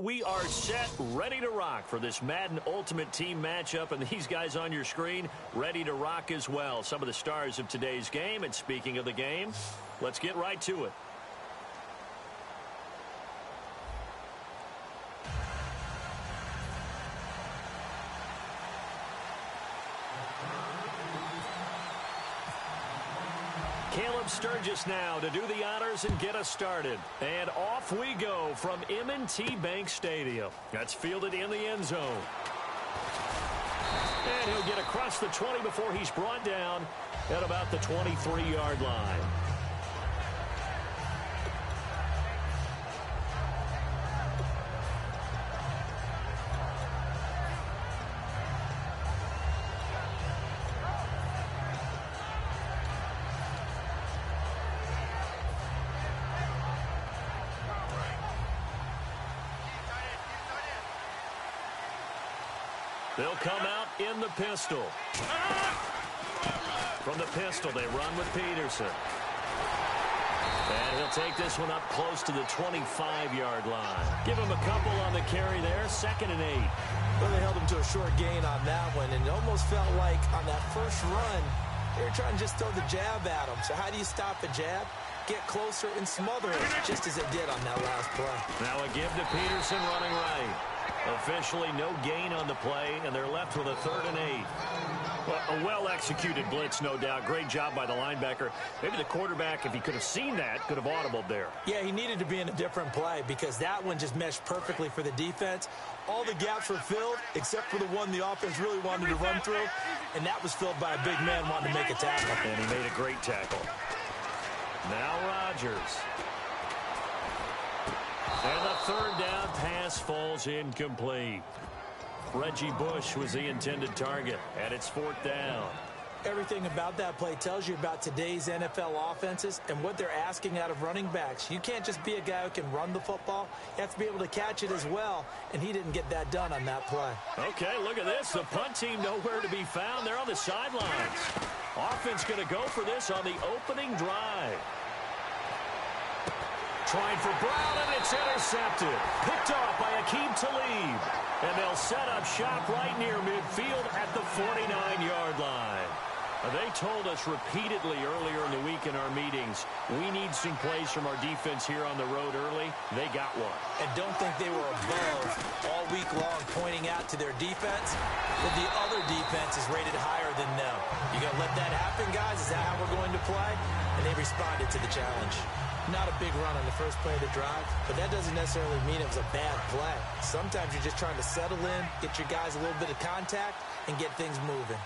we are set, ready to rock for this Madden Ultimate Team matchup, and these guys on your screen ready to rock as well. Some of the stars of today's game, and speaking of the game, let's get right to it. Caleb Sturgis now to do the honors and get us started. And off we go from M&T Bank Stadium. That's fielded in the end zone. And he'll get across the 20 before he's brought down at about the 23-yard line. They'll come out in the pistol. From the pistol, they run with Peterson. And he'll take this one up close to the 25-yard line. Give him a couple on the carry there, 2nd and 8. Well, they held him to a short gain on that one, and it almost felt like on that first run, they were trying to just throw the jab at him. So how do you stop a jab? Get closer and smother it, just as it did on that last play. Now a give to Peterson running right. Officially no gain on the play, and they're left with a 3rd and 8. Well, a well-executed blitz, no doubt. Great job by the linebacker. Maybe the quarterback, if he could have seen that, could have audibled there. Yeah, he needed to be in a different play because that one just meshed perfectly for the defense. All the gaps were filled except for the one the offense really wanted to run through, and that was filled by a big man wanting to make a tackle. And he made a great tackle. Now Rodgers. And the 3rd down pass falls incomplete. Reggie Bush was the intended target, and it's 4th down. Everything about that play tells you about today's NFL offenses and what they're asking out of running backs. You can't just be a guy who can run the football. You have to be able to catch it as well, and he didn't get that done on that play. Okay, look at this. The punt team nowhere to be found. They're on the sidelines. Offense going to go for this on the opening drive. Trying for Brown, and it's intercepted. Picked off by Aqib Talib. And they'll set up shop right near midfield at the 49-yard line. They told us repeatedly earlier in the week in our meetings, we need some plays from our defense here on the road early. They got one. And don't think they were above all week long pointing out to their defense that the other defense is rated higher than them. You going to let that happen, guys? Is that how we're going to play? And they responded to the challenge. Not a big run on the first play of the drive, but that doesn't necessarily mean it was a bad play. Sometimes you're just trying to settle in, get your guys a little bit of contact, and get things moving.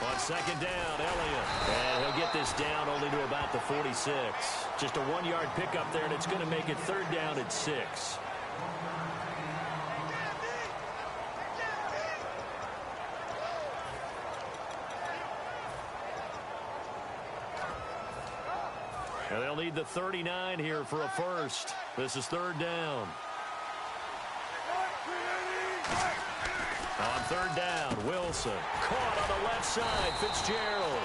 On 2nd down, Elliott. And he'll get this down only to about the 46. Just a 1-yard pickup there, and it's going to make it 3rd down at 6. And they'll need the 39 here for a first. This is 3rd down. On 3rd down, Wilson caught on the left side, Fitzgerald.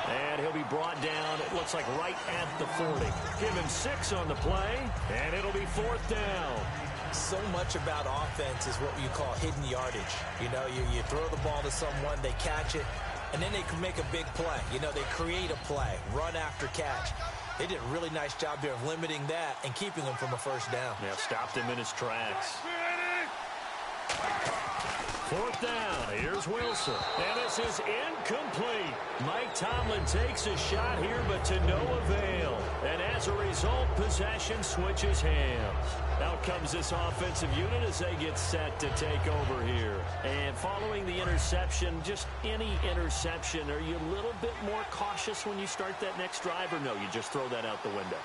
And he'll be brought down, it looks like right at the 40. Give him 6 on the play, and it'll be 4th down. So much about offense is what you call hidden yardage. You know, you throw the ball to someone, they catch it, and then they can make a big play. You know, they create a play, run after catch. They did a really nice job there of limiting that and keeping him from a 1st down. Yeah, stopped him in his tracks. 4th down, here's Wilson. And this is incomplete. Mike Tomlin takes a shot here, but to no avail. And as a result, possession switches hands. Out comes this offensive unit as they get set to take over here. And following the interception, just any interception, are you a little bit more cautious when you start that next drive, or no, you just throw that out the window?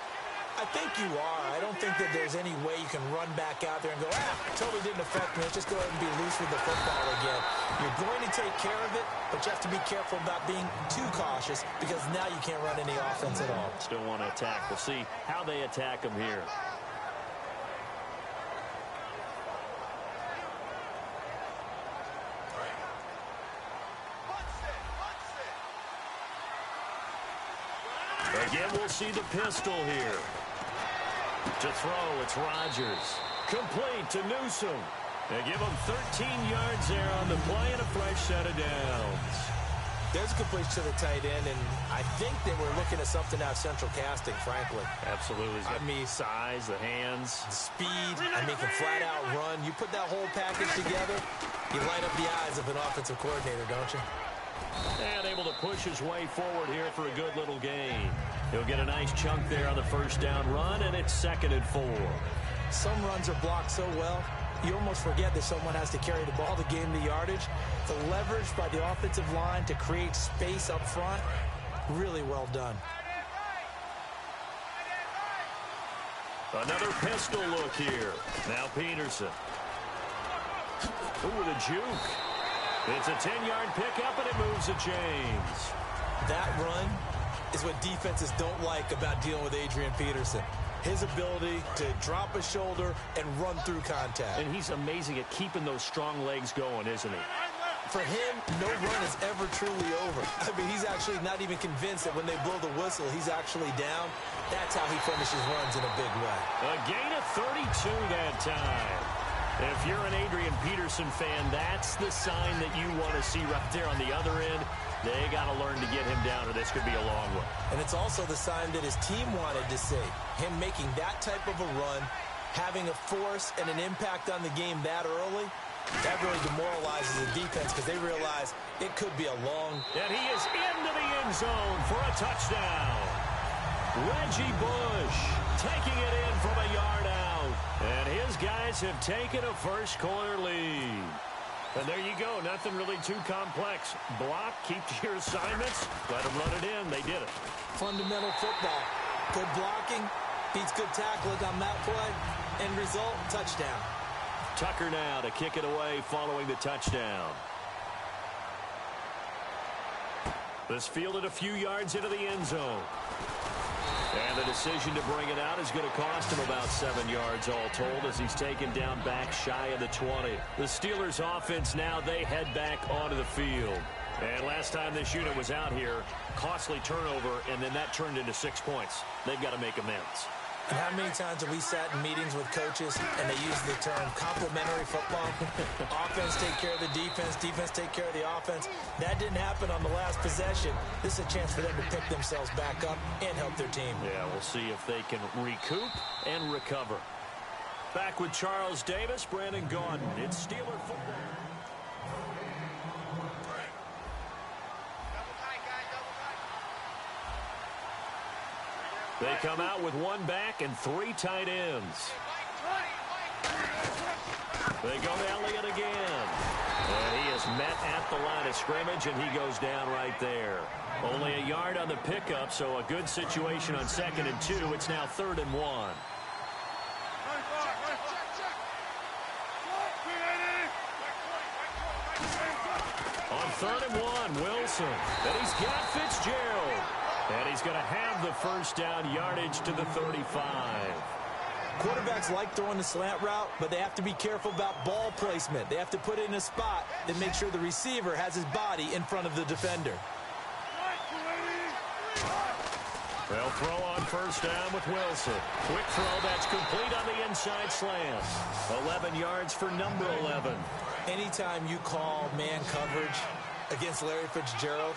I think you are. I don't think that there's any way you can run back out there and go, totally didn't affect me. Let's just go ahead and be loose with the football again. You're going to take care of it, but you have to be careful about being too cautious because now you can't run any offense at all. Still want to attack. We'll see how they attack them here. Again, we'll see the pistol here. To throw, it's Rodgers. Complete to Newsom. They give him 13 yards there on the play and a fresh set of downs. There's a completion to the tight end, and I think they were looking at something out of central casting, frankly. Absolutely. I mean, size, the hands. The speed, can flat out run. You put that whole package together, you light up the eyes of an offensive coordinator, don't you? And able to push his way forward here for a good little gain. He'll get a nice chunk there on the first down run, and it's 2nd and 4. Some runs are blocked so well, you almost forget that someone has to carry the ball to gain the yardage. The leverage by the offensive line to create space up front, really well done. Another pistol look here. Now Peterson. Ooh, the juke. It's a 10-yard pickup, and it moves the chains. That run is what defenses don't like about dealing with Adrian Peterson. His ability to drop a shoulder and run through contact. And he's amazing at keeping those strong legs going, isn't he? For him, no run is ever truly over. I mean, he's actually not even convinced that when they blow the whistle, he's actually down. That's how he finishes runs in a big way. A gain of 32 that time. If you're an Adrian Peterson fan, that's the sign that you want to see right there on the other end. They got to learn to get him down, or this could be a long one. And it's also the sign that his team wanted to see. Him making that type of a run, having a force and an impact on the game that early, that really demoralizes the defense because they realize it could be a long... And he is into the end zone for a touchdown. Reggie Bush taking it in from a yard out. And his guys have taken a first-quarter lead. And there you go. Nothing really too complex. Block, keep to your assignments, let them run it in. They did it. Fundamental football. Good blocking, beats good tackling on that play. End result, touchdown. Tucker now to kick it away following the touchdown. This fielded a few yards into the end zone. And the decision to bring it out is going to cost him about 7 yards all told as he's taken down back shy of the 20. The Steelers offense now, they head back onto the field. And last time this unit was out here, costly turnover, and then that turned into 6 points. They've got to make amends. And how many times have we sat in meetings with coaches and they use the term complementary football? Offense take care of the defense, defense take care of the offense. That didn't happen on the last possession. This is a chance for them to pick themselves back up and help their team. Yeah, we'll see if they can recoup and recover. Back with Charles Davis, Brandon Gaudin. It's Steeler football. They come out with one back and 3 tight ends. They go to Elliott again. And he is met at the line of scrimmage, and he goes down right there. Only a yard on the pickup, so a good situation on 2nd and 2. It's now 3rd and 1. On 3rd and 1, Wilson. And he's got Fitzgerald. And he's going to have the first down yardage to the 35. Quarterbacks like throwing the slant route, but they have to be careful about ball placement. They have to put it in a spot that makes sure the receiver has his body in front of the defender. They'll throw on first down with Wilson. Quick throw that's complete on the inside slant. 11 yards for number 11. Anytime you call man coverage against Larry Fitzgerald,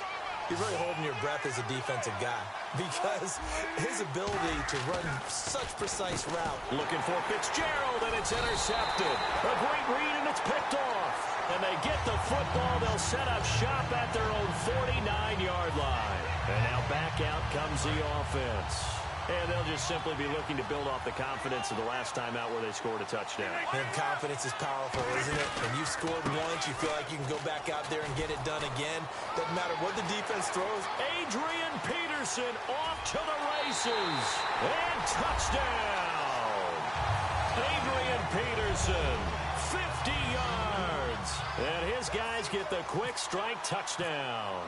you're really holding your breath as a defensive guy because his ability to run such precise route. Looking for Fitzgerald, and it's intercepted. A great read, and it's picked off. And they get the football. They'll set up shop at their own 49-yard line. And now back out comes the offense. And they'll just simply be looking to build off the confidence of the last time out where they scored a touchdown. And confidence is powerful, isn't it? When you've scored once, you feel like you can go back out there and get it done again. Doesn't matter what the defense throws. Adrian Peterson off to the races. And touchdown. Adrian Peterson, 50 yards. And his guys get the quick strike touchdown.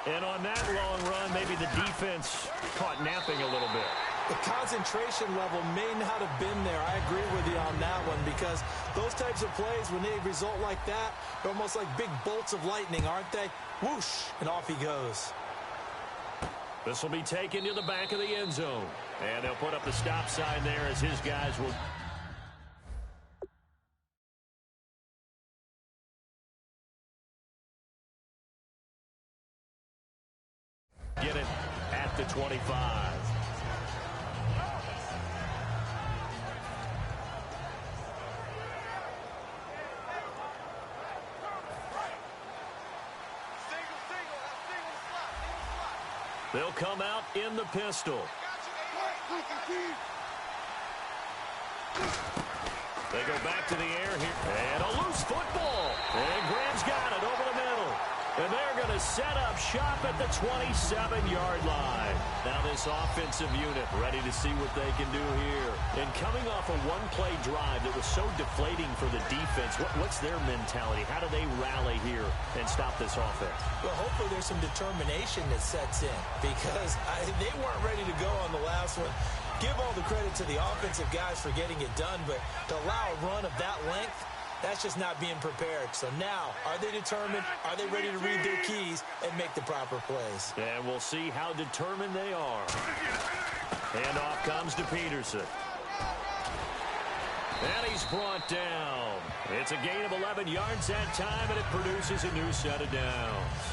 And on that long run, maybe the defense caught napping a little bit. The concentration level may not have been there. I agree with you on that one because those types of plays, when they result like that, they're almost like big bolts of lightning, aren't they? Whoosh, and off he goes. This will be taken to the back of the end zone. And they'll put up the stop sign there as his guys will get it at the 25. They'll come out in the pistol. They go back to the air here. And a loose football. And Graham's got it over the middle. And they're going to set up shop at the 27-yard line. Now this offensive unit ready to see what they can do here. And coming off a one-play drive that was so deflating for the defense, what's their mentality? How do they rally here and stop this offense? Well, hopefully there's some determination that sets in because they weren't ready to go on the last one. Give all the credit to the offensive guys for getting it done, but to allow a run of that length, that's just not being prepared. So now, are they determined? Are they ready to read their keys and make the proper plays? And we'll see how determined they are. Handoff comes to Peterson. And he's brought down. It's a gain of 11 yards that time, and it produces a new set of downs.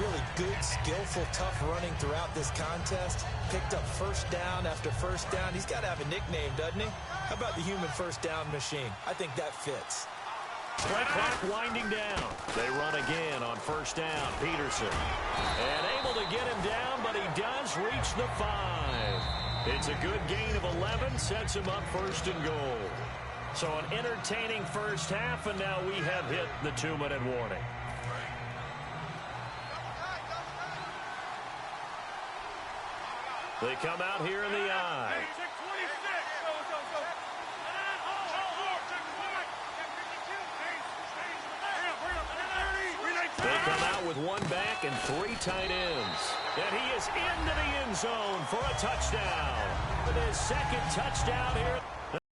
Really good, skillful, tough running throughout this contest. Picked up first down after first down. He's got to have a nickname, doesn't he? How about the human first down machine? I think that fits. Strike clock winding down. They run again on first down. Peterson. And able to get him down, but he does reach the 5. It's a good gain of 11. Sets him up first and goal. So an entertaining first half, and now we have hit the 2-minute warning. They come out here in the I. They come out with one back and 3 tight ends. And he is into the end zone for a touchdown. With his second touchdown here.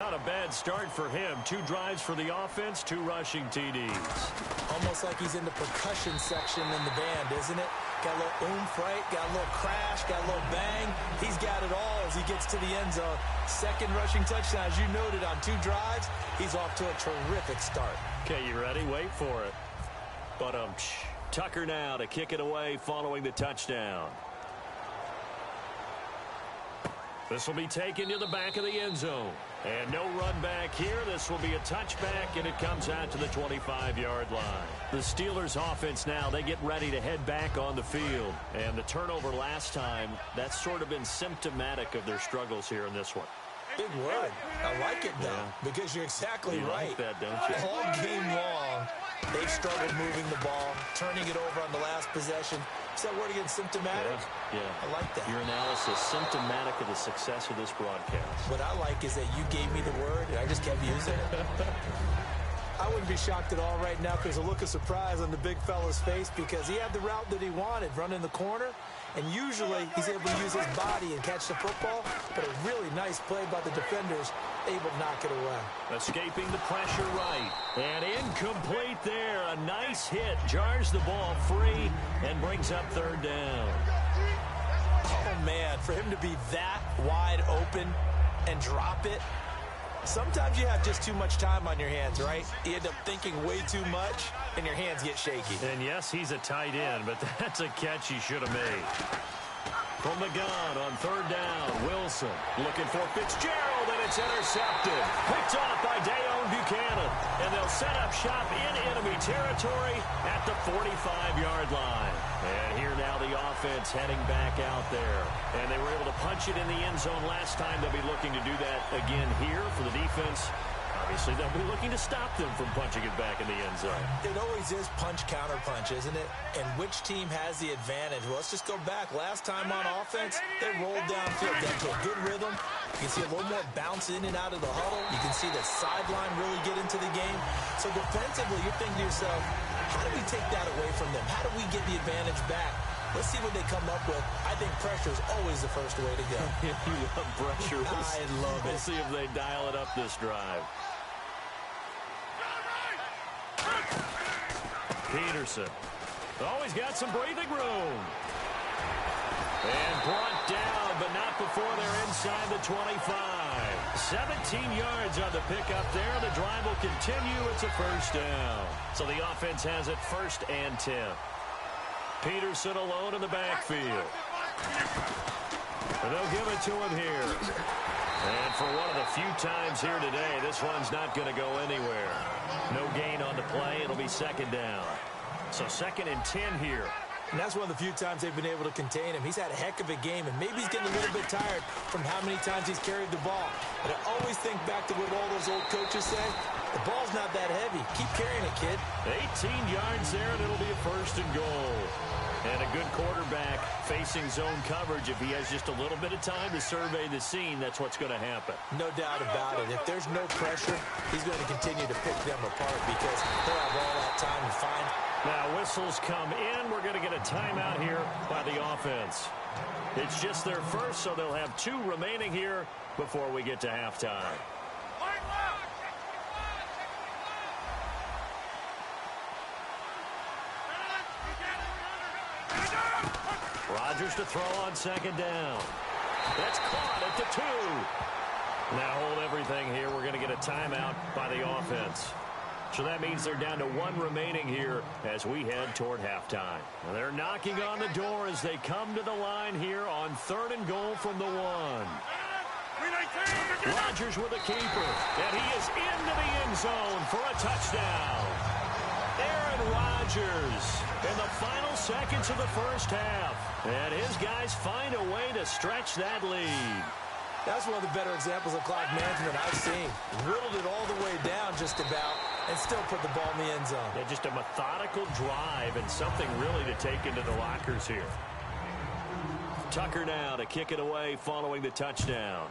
Not a bad start for him. 2 drives for the offense, 2 rushing TDs. Almost like he's in the percussion section in the band, isn't it? Got a little oomph, right? Got a little crash, got a little bang. He's got it all as he gets to the end zone. Second rushing touchdown, as you noted, on 2 drives. He's off to a terrific start. Okay, you ready? Wait for it. But Tucker now to kick it away following the touchdown. This will be taken to the back of the end zone. And no run back here. This will be a touchback, and it comes out to the 25-yard line. The Steelers' offense now, they get ready to head back on the field. And the turnover last time, that's sort of been symptomatic of their struggles here in this one. Big word. I like it, though, because you're exactly right. Like that, don't you? All game long, they've struggled moving the ball, turning it over on the last possession. Is that word again, symptomatic? Yeah. I like that. Your analysis, symptomatic of the success of this broadcast. What I like is that you gave me the word, and I just kept using it. I wouldn't be shocked at all right now if there's a look of surprise on the big fella's face because he had the route that he wanted, running the corner, and usually he's able to use his body and catch the football, but a really nice play by the defenders, able to knock it away. Escaping the pressure right, and incomplete there. A nice hit, jars the ball free, and brings up 3rd down. Oh, man, for him to be that wide open and drop it, sometimes you have just too much time on your hands, right? You end up thinking way too much, and your hands get shaky. And yes, he's a tight end, but that's a catch he should have made. From the gun on 3rd down, Wilson looking for Fitzgerald, and it's intercepted. Picked off by Dayon Buchanan, and they'll set up shop in enemy territory at the 45-yard line. And here now the offense heading back out there. And they were able to punch it in the end zone last time. They'll be looking to do that again here for the defense. Obviously, they'll be looking to stop them from punching it back in the end zone. It always is punch-counter-punch, isn't it? And which team has the advantage? Well, let's just go back. Last time on offense, they rolled downfield, got to a good rhythm. You can see a little more bounce in and out of the huddle. You can see the sideline really get into the game. So defensively, you're thinking to yourself, how do we take that away from them? How do we get the advantage back? Let's see what they come up with. I think pressure is always the first way to go. You love pressure. I love it. We'll see if they dial it up this drive. Peterson. Always got some breathing room. And brought down, but not before they're inside the 25. 17 yards on the pickup there. The drive will continue. It's a first down. So the offense has it 1st and 10. Peterson alone in the backfield. And they'll give it to him here. And for one of the few times here today, this one's not going to go anywhere. No gain on the play. It'll be 2nd down. So 2nd and 10 here. And that's one of the few times they've been able to contain him. He's had a heck of a game, and maybe he's getting a little bit tired from how many times he's carried the ball. But I always think back to what all those old coaches say. The ball's not that heavy. Keep carrying it, kid. 18 yards there, and it'll be a 1st and goal. And a good quarterback facing zone coverage. If he has just a little bit of time to survey the scene, that's what's going to happen. No doubt about it. If there's no pressure, he's going to continue to pick them apart because he'll have all that time to find. Now whistles come in. We're going to get a timeout here by the offense. It's just their first, so they'll have 2 remaining here before we get to halftime. Rodgers to throw on 2nd down. That's caught at the 2. Now hold everything here. We're going to get a timeout by the offense. So that means they're down to 1 remaining here as we head toward halftime. They're knocking on the door as they come to the line here on 3rd and goal from the 1. Rodgers with a keeper, and he is into the end zone for a touchdown. Aaron Rodgers in the final seconds of the first half. And his guys find a way to stretch that lead. That's one of the better examples of clock management I've seen. Whittled it all the way down just about and still put the ball in the end zone. Yeah, just a methodical drive and something really to take into the lockers here. Tucker now to kick it away following the touchdown.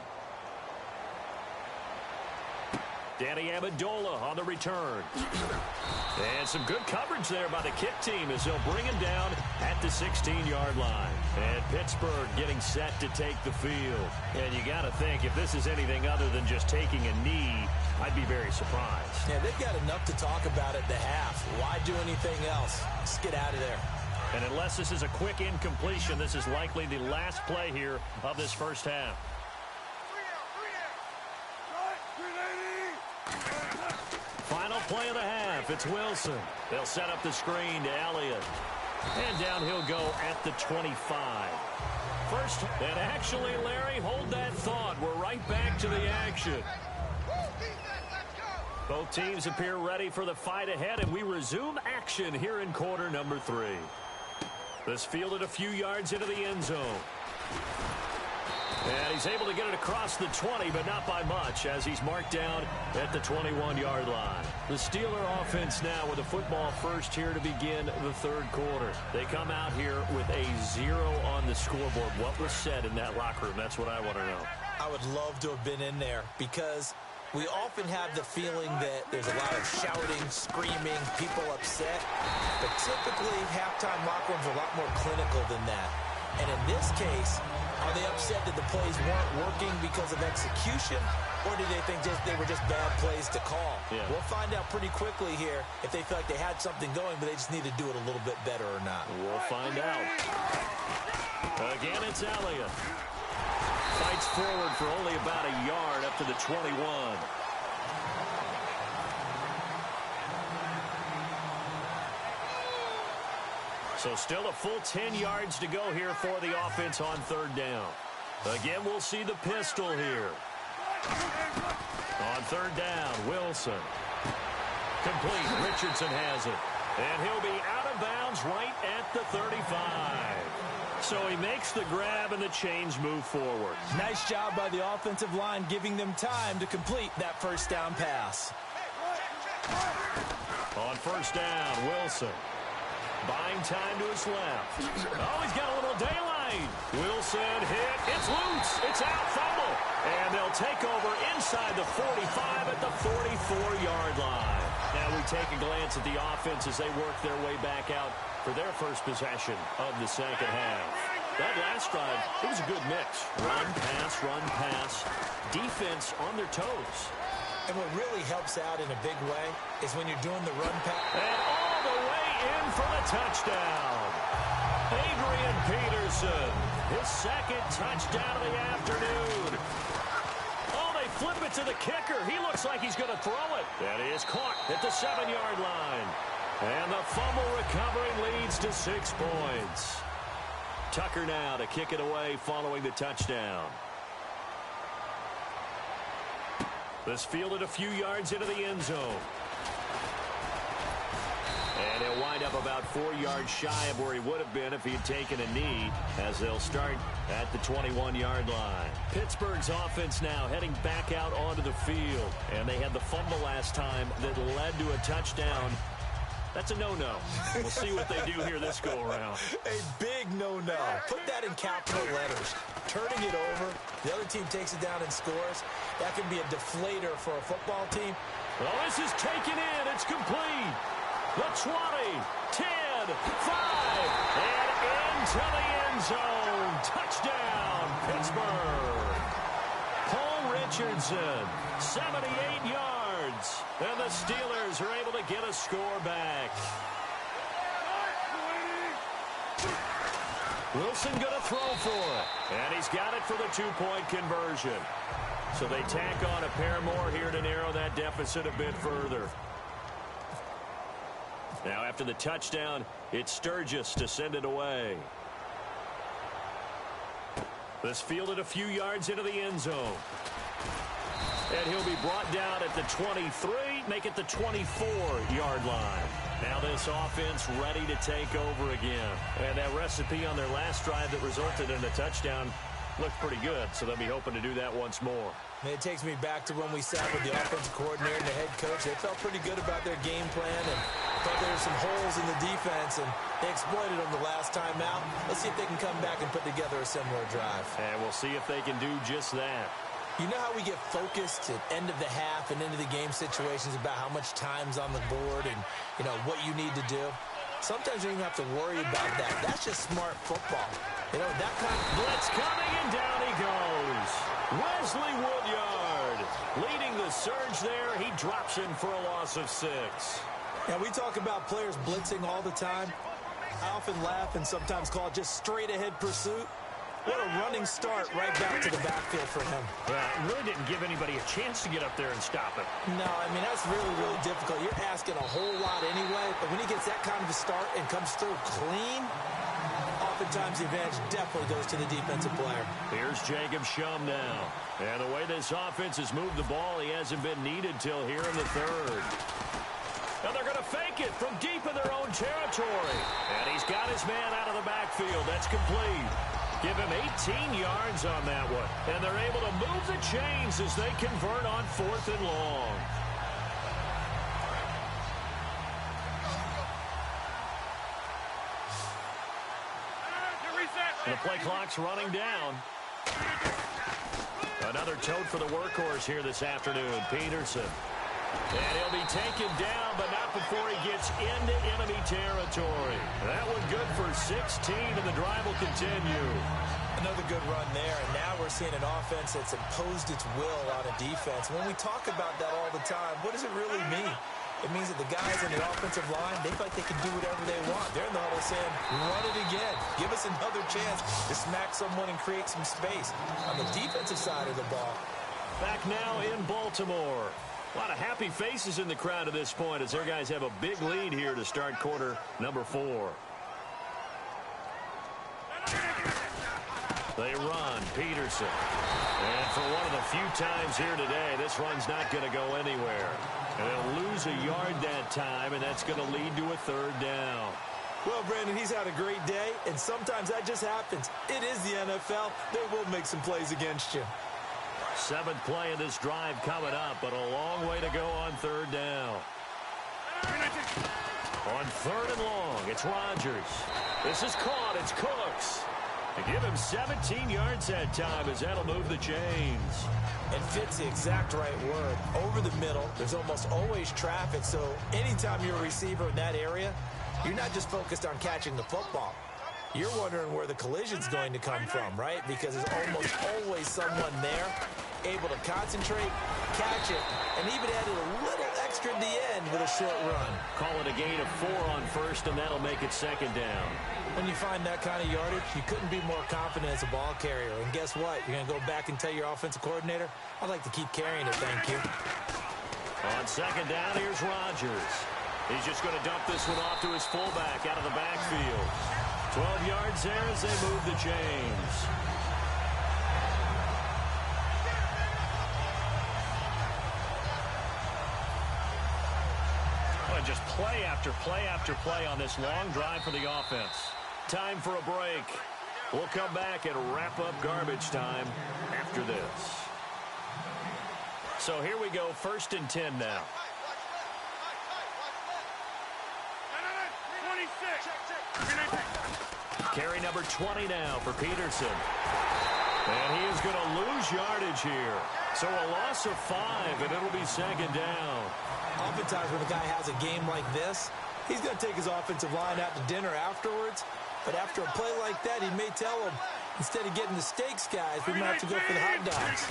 Danny Amendola on the return. And some good coverage there by the kick team as they'll bring him down at the 16-yard line. And Pittsburgh getting set to take the field. And you got to think, if this is anything other than just taking a knee, I'd be very surprised. Yeah, they've got enough to talk about at the half. Why do anything else? Just get out of there. And unless this is a quick incompletion, this is likely the last play here of this first half. Final play of the half. It's Wilson. They'll set up the screen to Elliott. And down he'll go at the 25. First, and actually, Larry, hold that thought. We're right back to the action. Both teams appear ready for the fight ahead, and we resume action here in quarter number 3. This fielded a few yards into the end zone. And he's able to get it across the 20, but not by much, as he's marked down at the 21-yard line. The Steeler offense now with a football first here to begin the 3rd quarter. They come out here with a 0 on the scoreboard. What was said in that locker room? That's what I want to know. I would love to have been in there because we often have the feeling that there's a lot of shouting, screaming, people upset. But typically, halftime locker rooms are a lot more clinical than that. And in this case, are they upset that the plays weren't working because of execution, or do they think they were just bad plays to call? Yeah. We'll find out pretty quickly here if they feel like they had something going, but they just need to do it a little bit better or not. We'll find out. Again, it's Elliott. Fights forward for only about a yard up to the 21. So still a full 10 yards to go here for the offense on 3rd down. Again, we'll see the pistol here. On 3rd down, Wilson. Complete. Richardson has it. And he'll be out of bounds right at the 35. So he makes the grab and the chains move forward. Nice job by the offensive line giving them time to complete that first down pass. On 1st down, Wilson. Buying time to his left. Oh, he's got a little daylight. Wilson hit. It's loose. It's out. Fumble. And they'll take over inside the 45 at the 44-yard line. Now we take a glance at the offense as they work their way back out for their first possession of the second half. That last drive, it was a good mix. Run, pass, defense on their toes. And what really helps out in a big way is when you're doing the run pass. And all the way in for the touchdown. Adrian Peterson, his second touchdown of the afternoon. Oh, they flip it to the kicker. He looks like he's going to throw it. That is caught at the 7-yard line. And the fumble recovery leads to 6 points. Tucker now to kick it away following the touchdown. This fielded a few yards into the end zone. And he'll wind up about 4 yards shy of where he would have been if he had taken a knee, as they'll start at the 21-yard line. Pittsburgh's offense now heading back out onto the field. And they had the fumble last time that led to a touchdown. That's a no-no. We'll see what they do here this go-around. A big no-no. Put that in capital letters. Turning it over, the other team takes it down and scores. That can be a deflator for a football team. Well, this is taken in. It's complete. The 20, 10, 5, and into the end zone. Touchdown, Pittsburgh. Paul Richardson, 78 yards. And the Steelers are able to get a score back. Wilson going to throw for it. And he's got it for the 2-point conversion. So they tack on a pair more here to narrow that deficit a bit further. Now after the touchdown, it's Sturgis to send it away. This fielded a few yards into the end zone. And he'll be brought down at the 23, make it the 24-yard line. Now this offense ready to take over again. And that recipe on their last drive that resulted in a touchdown looked pretty good, so they'll be hoping to do that once more. And it takes me back to when we sat with the offensive coordinator and the head coach. They felt pretty good about their game plan and thought there were some holes in the defense, and they exploited them the last time out. Let's see if they can come back and put together a similar drive. And we'll see if they can do just that. You know how we get focused at end of the half and into the game situations about how much time's on the board and, you know, what you need to do? Sometimes you don't even have to worry about that. That's just smart football. You know, that kind of blitz coming, and down he goes. Wesley Woodyard leading the surge there. He drops in for a loss of 6. Now, we talk about players blitzing all the time. I often laugh and sometimes call it just straight-ahead pursuit. What a running start right back to the backfield for him. Yeah, it really didn't give anybody a chance to get up there and stop him. No, I mean, that's really, really difficult. You're asking a whole lot anyway, but when he gets that kind of a start and comes through clean, oftentimes the advantage definitely goes to the defensive player. Here's Jacob Shum now. And the way this offense has moved the ball, he hasn't been needed till here in the third. And they're going to fake it from deep in their own territory. And he's got his man out of the backfield. That's complete. Give him 18 yards on that one. And they're able to move the chains as they convert on 4th and long. And the play clock's running down. Another tote for the workhorse here this afternoon, Peterson. And he'll be taken down, but not before he gets into enemy territory. That one good for 16, and the drive will continue. Another good run there, and now we're seeing an offense that's imposed its will on a defense. When we talk about that all the time, what does it really mean? It means that the guys on the offensive line, they feel like they can do whatever they want. They're in the huddle saying, run it again. Give us another chance to smack someone and create some space. On the defensive side of the ball. Back now in Baltimore. A lot of happy faces in the crowd at this point as their guys have a big lead here to start quarter number 4. They run, Peterson. And for one of the few times here today, this run's not going to go anywhere. And they'll lose a yard that time, and that's going to lead to a 3rd down. Well, Brandon, he's had a great day, and sometimes that just happens. It is the NFL. They will make some plays against you. 7th play of this drive coming up, but a long way to go on 3rd down. On 3rd and long, it's Rodgers. This is caught. It's Cooks. They give him 17 yards that time as that'll move the chains. And fits the exact right word. Over the middle, there's almost always traffic, so anytime you're a receiver in that area, you're not just focused on catching the football. You're wondering where the collision's going to come from, right? Because there's almost always someone there able to concentrate, catch it, and even add a little extra at the end with a short run. Call it a gain of 4 on first, and that'll make it second down. When you find that kind of yardage, you couldn't be more confident as a ball carrier. And guess what? You're going to go back and tell your offensive coordinator, I'd like to keep carrying it, thank you. On second down, here's Rodgers. He's just going to dump this one off to his fullback out of the backfield. 12 yards there as they move the chains. Just play after play after play on this long drive for the offense. Time for a break. We'll come back and wrap up garbage time after this. So here we go, 1st and 10 now. 26. Carry number 20 now for Peterson. And he is going to lose yardage here. So a loss of 5, and it'll be second down. Oftentimes when a guy has a game like this, he's going to take his offensive line out to dinner afterwards. But after a play like that, he may tell them, instead of getting the steaks, guys, we might have to go for the hot dogs.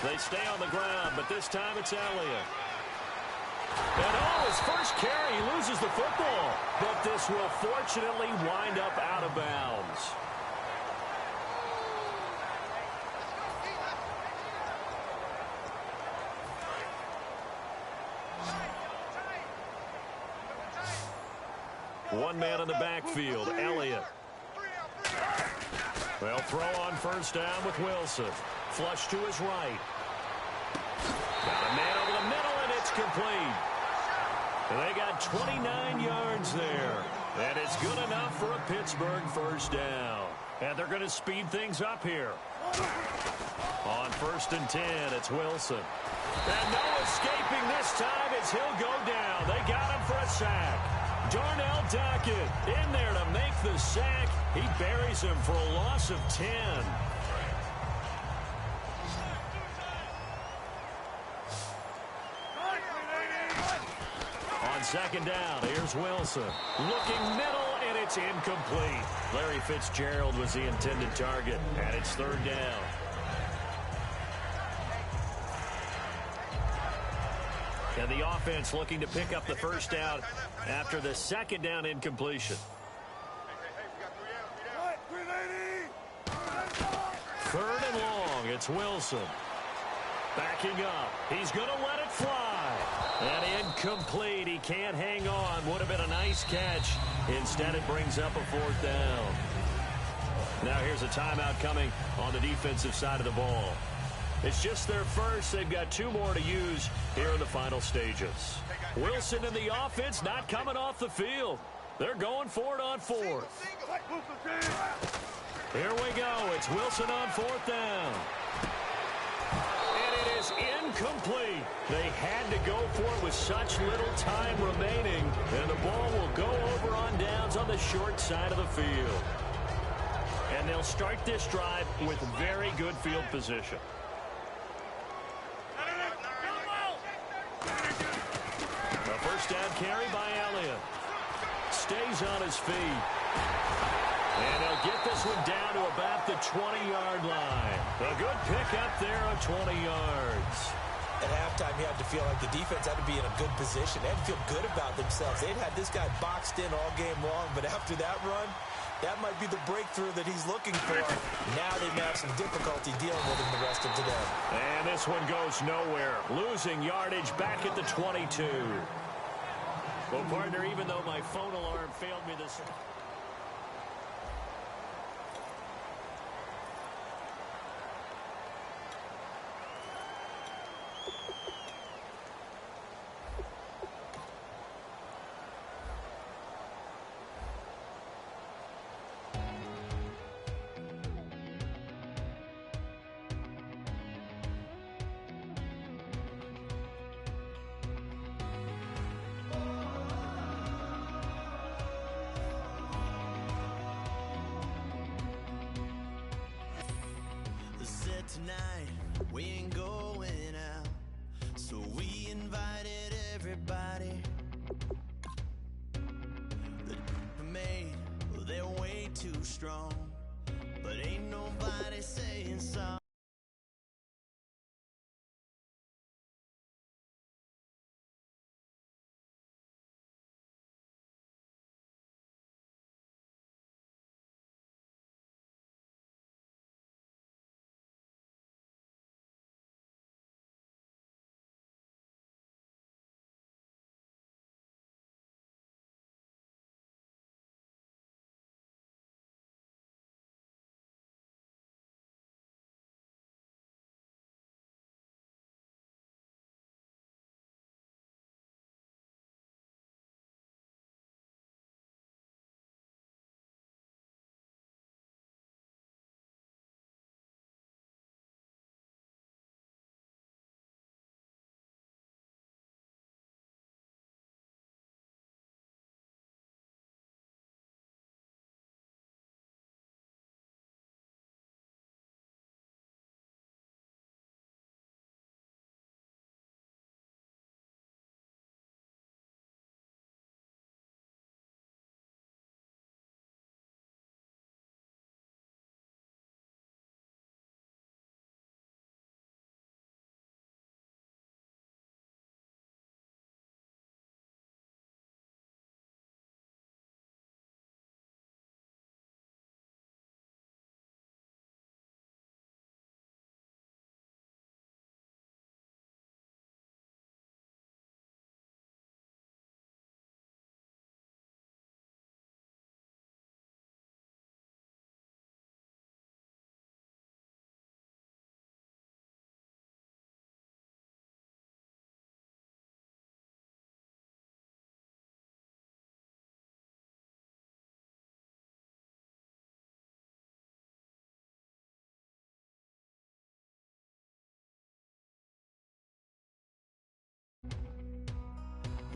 They stay on the ground, but this time it's Elliott. And his first carry, he loses the football. But this will fortunately wind up out of bounds. One man in the backfield, Elliott. They'll throw on first down with Wilson. Flush to his right. Got a man over the middle, and it's complete. And they got 29 yards there. And it's good enough for a Pittsburgh first down. And they're going to speed things up here. On 1st and 10, it's Wilson. And no escaping this time as he'll go down. They got him for a sack. Darnell Dockett in there to make the sack. He buries him for a loss of 10. On second down, here's Wilson. Looking middle, and it's incomplete. Larry Fitzgerald was the intended target, and it's 3rd down. And the offense looking to pick up the first down after the second down incompletion. 3rd and long. It's Wilson. Backing up. He's going to let it fly. And incomplete. He can't hang on. Would have been a nice catch. Instead, it brings up a 4th down. Now here's a timeout coming on the defensive side of the ball. It's just their first. They've got 2 more to use here in the final stages. Wilson and the offense not coming off the field. They're going for it on 4th. Here we go. It's Wilson on 4th down. And it is incomplete. They had to go for it with such little time remaining. And the ball will go over on downs on the short side of the field. And they'll start this drive with very good field position. Down carry by Elliott. Stays on his feet. And they'll get this one down to about the 20-yard line. A good pickup there of 20 yards. At halftime, you had to feel like the defense had to be in a good position. They had to feel good about themselves. They'd had this guy boxed in all game long, but after that run, that might be the breakthrough that he's looking for. Now they may have some difficulty dealing with him the rest of today. And this one goes nowhere. Losing yardage back at the 22. Well, partner, even though my phone alarm failed me this... Tonight, we ain't going out, so we invited everybody. The made, well, they're way too strong, but ain't nobody saying sorry.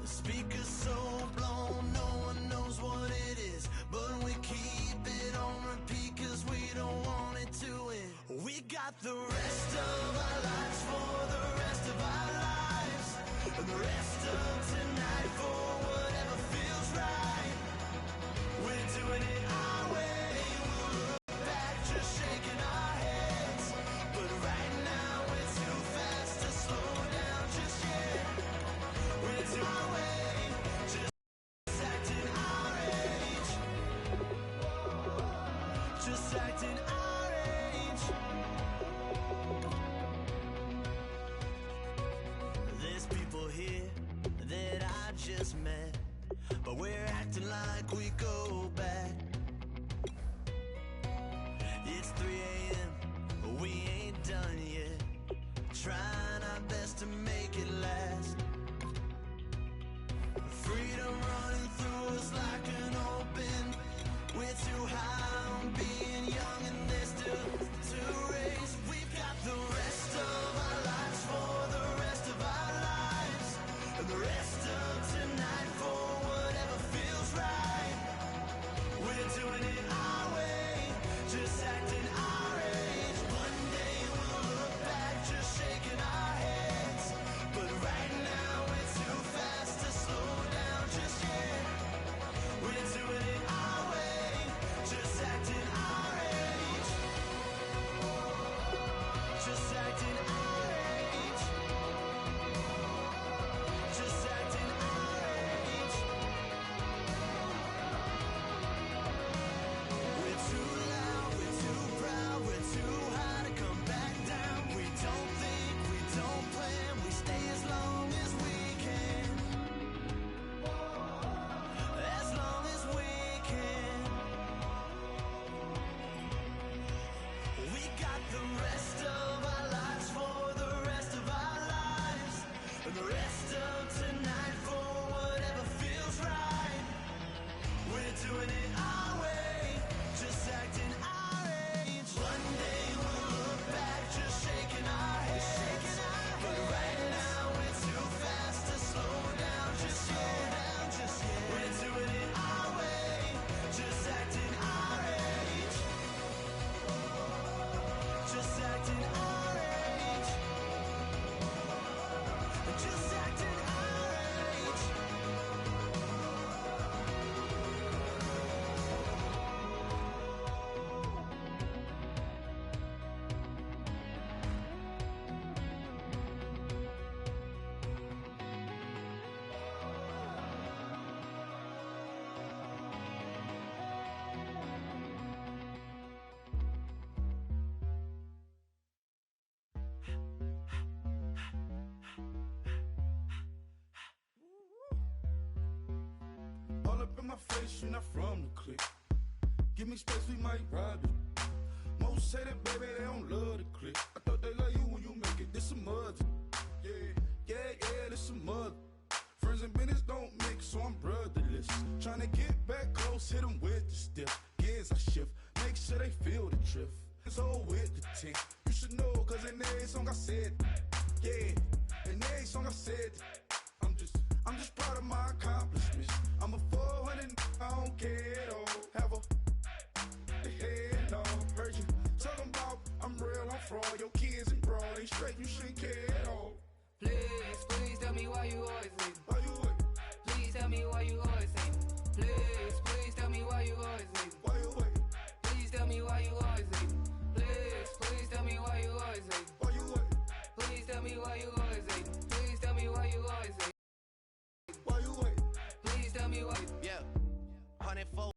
The speaker's so blown, no one knows what it is, but we keep it on repeat cause we don't want it to end. We got the rest of our lives for the rest of our lives, and the rest of tonight for whatever feels right. We're doing it our way, we'll look back just shaking our heads, but right now we're too fast to slow down just yet. We're doing our way, just acting our age, just acting our age. There's people here that I just met, but we're acting like we go back. It's 3 a.m., but we ain't done yet, trying our best to make it last. Freedom running through us like an open. We're too high on being young and there's still to race. We've got the rest of our lives for the rest of our lives, and the rest of tonight for whatever feels right. We're doing it our way, just acting our age. One day we'll look back just shaking our heads, but right now we're too fast to slow down just yet. We're doing it our way, just acting our age, just acting our age, just acting our age. We're too loud, we're too proud, we're too high to come back down. We don't think, we don't plan, we stay as long as we can, as long as we can. We got the rest of our lives for the rest of our lives, and the rest of tonight for whatever feels right. We're doing it our way, just acting our age. One day we'll look back just shaking our heads, but right now we're too fast to slow down just yet. We're doing it our way, just acting our age, just acting our age, just acting our age. All up in my face, you're not from the clique. Give me space, we might rob it. Most say that, baby, they don't love the clique. I thought they love you when you make it. This some mud. Yeah, this some mud. Friends and business don't mix, so I'm brotherless. Trying to get back close, hit them with the stiff. Gears I shift, make sure they feel the drift. It's all with the tick. You should know, cause in every song I said, yeah, in every song I said, I'm just proud of my accomplishments. I'm a 400, I don't care at all. Have a head on. Heard you talking about I'm real, I'm fraud. Your kids and broad ain't straight, you shouldn't care at all. Please tell me why you always leave. Why you wait? Please tell me why you always leave. Please tell me why you always leave. Why you wait? Please tell me why you always leave. Please tell me why you always leave. Why you wait? Please tell me why you always leave. Please tell me why you always leave. Why you wait? Please tell me why. Yeah, 104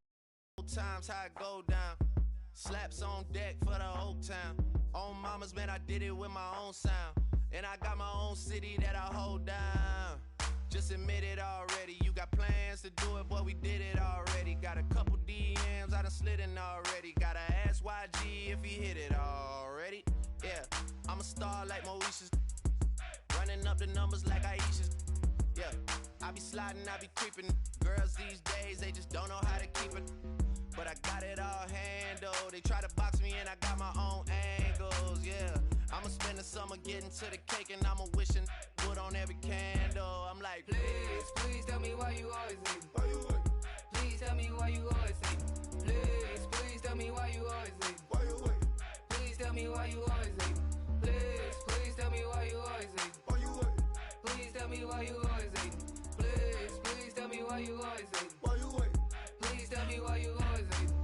times how it go down. Slaps on deck for the whole town. On mamas, man, I did it with my own sound. And I got my own city that I hold down. Just admit it already. You got plans to do it, boy, we did it already. Got a couple DMs, I done slid in already. Gotta ask YG if he hit it already. Yeah, I'm a star like Moesha's. Running up the numbers like Aisha's. Yeah, I be sliding, I be creeping. Girls these days, they just don't know how to keep it. But I got it all handled. They try to box me and I got my own angles, yeah. I'ma spend the summer getting to the cake and I'ma wishing wood on every candle. I'm like, Please, please tell me why you always hate me. Why you wait? Please tell me why you always hate me. Please, please tell me why you always hate me. Why you wait? Please tell me why you always hate me. Please, please tell me why you always hate me. Why you wait? Please tell me why you always hate me. Please, please tell me why you always hate me. Why you wait? Please tell me why you always hate me.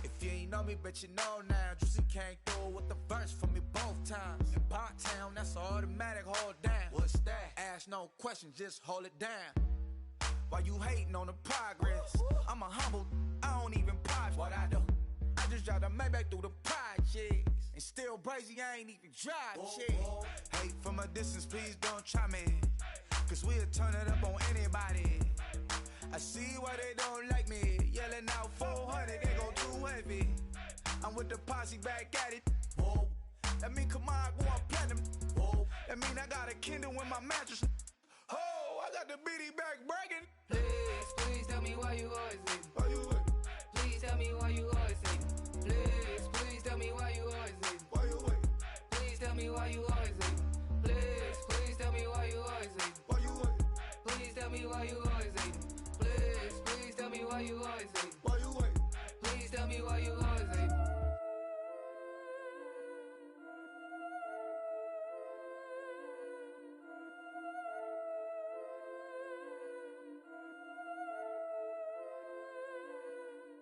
If you ain't know me, but you know now. Juicy came through with the verse for me both times. In Pot Town, that's automatic, hold down. What's that? Ask no question, just hold it down. Why you hating on the progress? I'm a humble, I don't even pop what I do. I just drive the Maybach through the projects. And still brazy, I ain't even drive shit. Hate from a distance, please don't try me. Cause we'll turn it up on anybody. I see why they don't like me. Yelling out 400, they go too heavy. I'm with the posse back at it. Whoa. That mean come on, go on platinum. Whoa. That mean I got a Kindle in my mattress. Oh, I got the BD back bragging. Please, please tell me why you always hate me. Why you wait? Please tell me why you always hate me. Please, please tell me why you always hate me. Why you wait? Please tell me why you always hate me. Please, please tell me why you always hate me. Why you wait? Please tell me why you always hate me. Please, please tell me why you always hate me. Why you wait? Please tell me why you always hate me.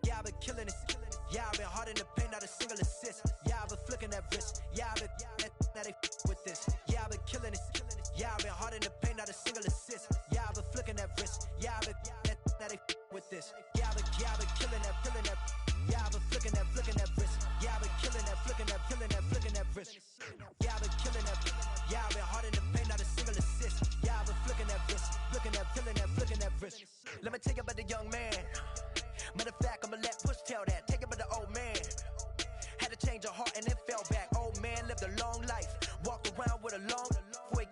Yeah, I've been killing it. Yeah, I've been hard in the paint, not a single assist. Yeah, I've been flicking that wrist. Yeah, I've been that they with this. Yeah, I've been killing it. Yeah, I've been hard in the paint, not a single assist. Yeah, I've been flicking that wrist. Yeah, I've been that they with this. Yeah, I've been killing that. Yeah, I've been flicking that wrist. Yeah, I've been killing that, flicking that wrist. Yeah, I've been killing that. Yeah, I've been hard in the paint, not a single assist. Yeah, I've been flicking that wrist, flicking that wrist. Let me tell you about the young man. Matter of fact, I'ma let Push tell that. Take it by the old man. Had to change her heart and then fell back. Old man lived a long life. Walked around with a long way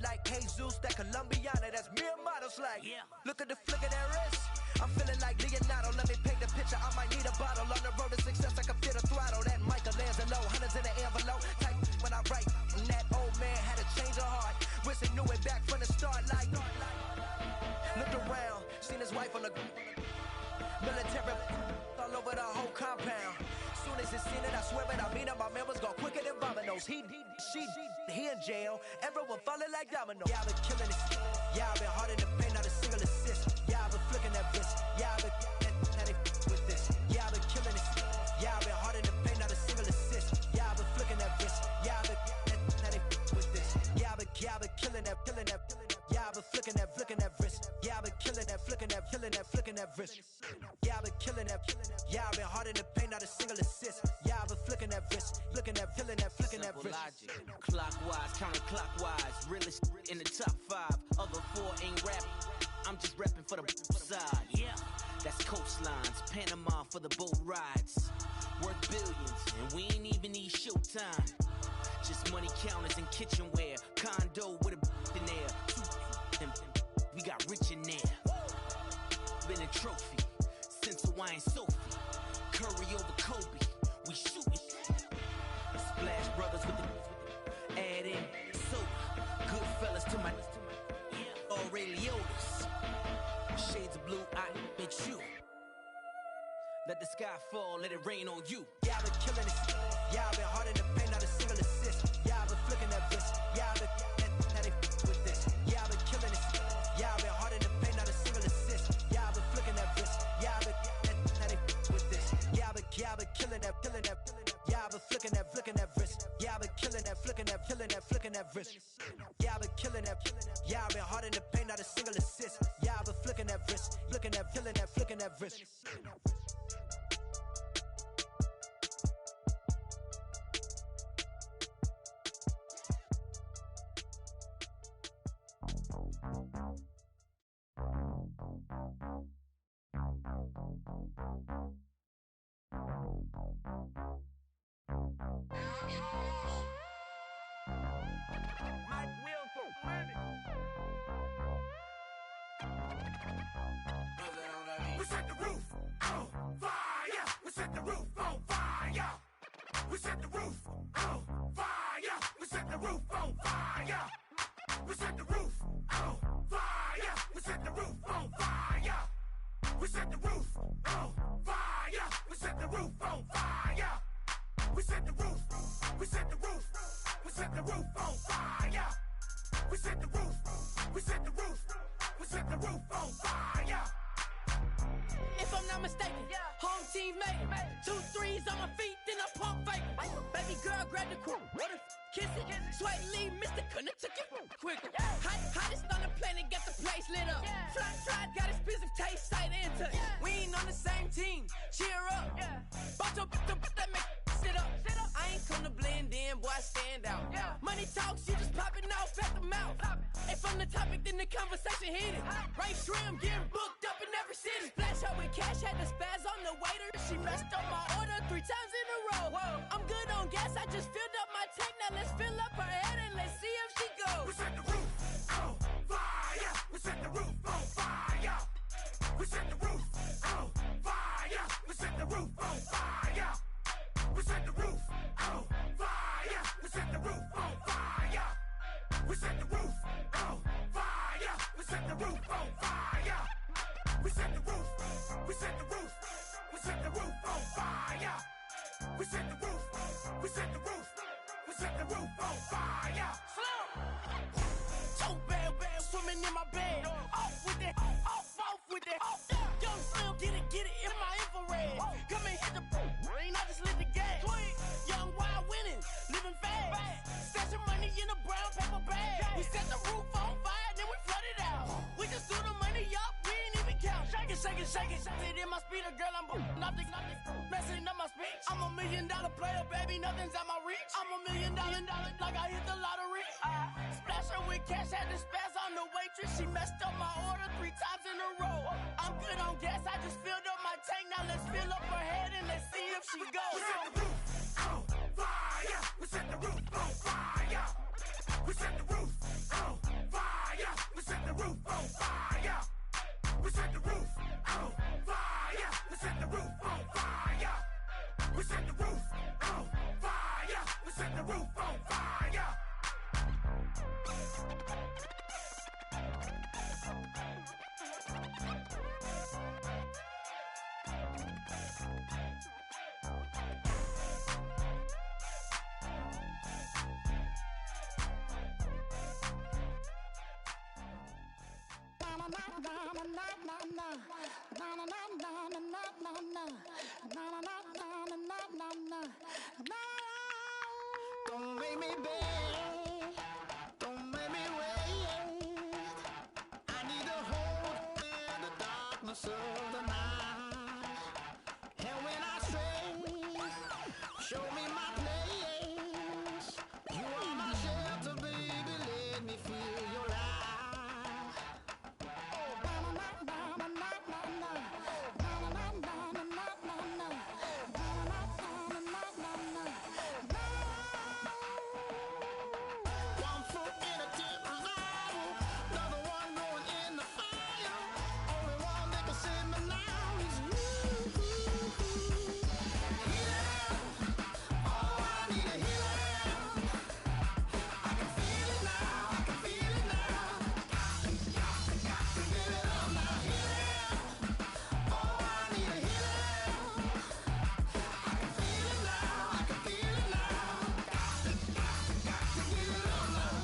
like Jesus, that Colombiana. That's mere models like. Look at the flick of that wrist. I'm feeling like Leonardo. Let me paint the picture. I might need a bottle. On the road to success, I can feel the throttle. That Michelangelo, hundreds in the envelope. Type when I write. And that old man had to change her heart. Wish he knew it back from the start. Like looked around, seen his wife on the military all over the whole compound. Soon as he seen it, I swear it, I mean it, my man was gone quicker than Vominos. He in jail, everyone falling like dominoes. Yeah, I've been killing it. Yeah, I've been hard in the paint, not a single assist. Yeah, I've been flicking that wrist. Yeah, I've been that they with this. Yeah, I've been killing it. Yeah, I've been hard in the paint, not a single assist. Yeah, I've been flicking that wrist. Yeah, I've been that they with this. Yeah, I've been killing that. Yeah, I've been flicking that wrist. Yeah, I've been killing that, flicking that wrist. Yeah, I've been killing that. Yeah, I've been hard in the paint, not a single assist. Yeah, I've been flicking that wrist, flicking that wrist. Logic, clockwise, counterclockwise, realest in the top 5. Other 4 ain't rap. I'm just rapping for the side. Yeah, that's coastlines, Panama for the boat rides. Worth billions, and we ain't even need showtime. Just money counters and kitchenware, condo with a in there. We got rich in there. Been a trophy since Hawaiian Sophie. Curry over Kobe, we shootin'. Splash Brothers with the add in soda. Good fellas to my Aureliotas. Shades of blue, I make you. Let the sky fall, let it rain on you. Yeah, I've been killing it. Yeah, I've been hard in the paint, not a single assist. Yeah, I've been flicking that wrist. Yeah, I've been that they with this. Yeah, I've been killing it. Yeah, I've been hard in the paint, not a single assist. Yeah, I've been flicking that wrist. Yeah, I've been that they with this. Yeah, I've been killing that. Yeah, I've been flicking that wrist. Yeah, I've been killing that, flicking that wrist. Yeah, I've been killing that. Yeah, I've been hard in the paint, not a single assist. Yeah, I've been flicking that wrist, flicking that wrist. We set the roof on fire. We set the roof on fire. We set the roof on fire. We set the roof on fire. We set the roof on fire. We set the roof on fire. We set the roof on fire. We set the roof on fire. We set the roof. We set the roof. We set the roof on fire. We set the roof. We set the roof. We set the roof on fire. If I'm not mistaken, home team made it. 2 threes on my feet, then I pump fake. Baby girl, grab the crew. What if kiss it? Sweat leave, Mr. Couldn't took it quicker. Hottest on the planet, got the place lit up. Fly, got expensive taste, sight and touch. We ain't on the same team. Cheer up. Bout your that make sit up. I ain't come to blend in, boy, I stand out. Money talks, you just popping off at the mouth. If I'm the topic, then the conversation heated. Right shrimp, getting booked up in every city. Splash her with cash, had the spaz on the waiter. She messed up my order 3 times in a row. I'm good on gas, I just filled up my tank. Now let's fill up her head and let's see if she goes. We set the roof on fire. We set the roof on fire. We set the roof on fire. We set the roof on fire. We set the roof on fire. We set the roof on fire. We set the roof on fire. We set the roof on fire. We set the roof. We set the roof. We set the roof on fire. We set the roof. We set the roof. We set the roof on fire. So bad, swimming in my bed. Off with it, off with it. Young Slim, get it in my infrared. Come and hit the rain, I just lit the gas. Young wild winning, living fast. Stashing money in a brown paper bag. We set the roof on fire, then we flood it out. We just threw the money up, we ain't even count. Shake it, shake it, shake it. It in my speeder, girl, I'm nothing, messing up my speech. I'm $1 million player, baby, nothing's out my reach. I'm $1 million, like I hit the lottery. Splash her with cash, had the spaz on the waitress. She messed up my order 3 times in a row. I'm good on gas, I just filled up my tank. Now let's fill up her head and let's see if she goes. We set the roof on fire. We set the roof on fire. We set the roof on fire. We set the roof on fire. We set the roof on fire. We set the roof on fire. We set the roof on fire. We set the roof on fire. Don't make me beg, don't make me wait. I need to hold in the darkness of the night. And when I stray, show me my place. You are my shelter, baby, let me feel your light. One foot in a tent revival, another one going in the fire. Only one that can save me now is you. Healing, oh, I need a healing. I can feel it now, I can feel it now. Got to get it up now. Healing, oh, I need a healing. I can feel it now, I can feel it now. Got to get it up now.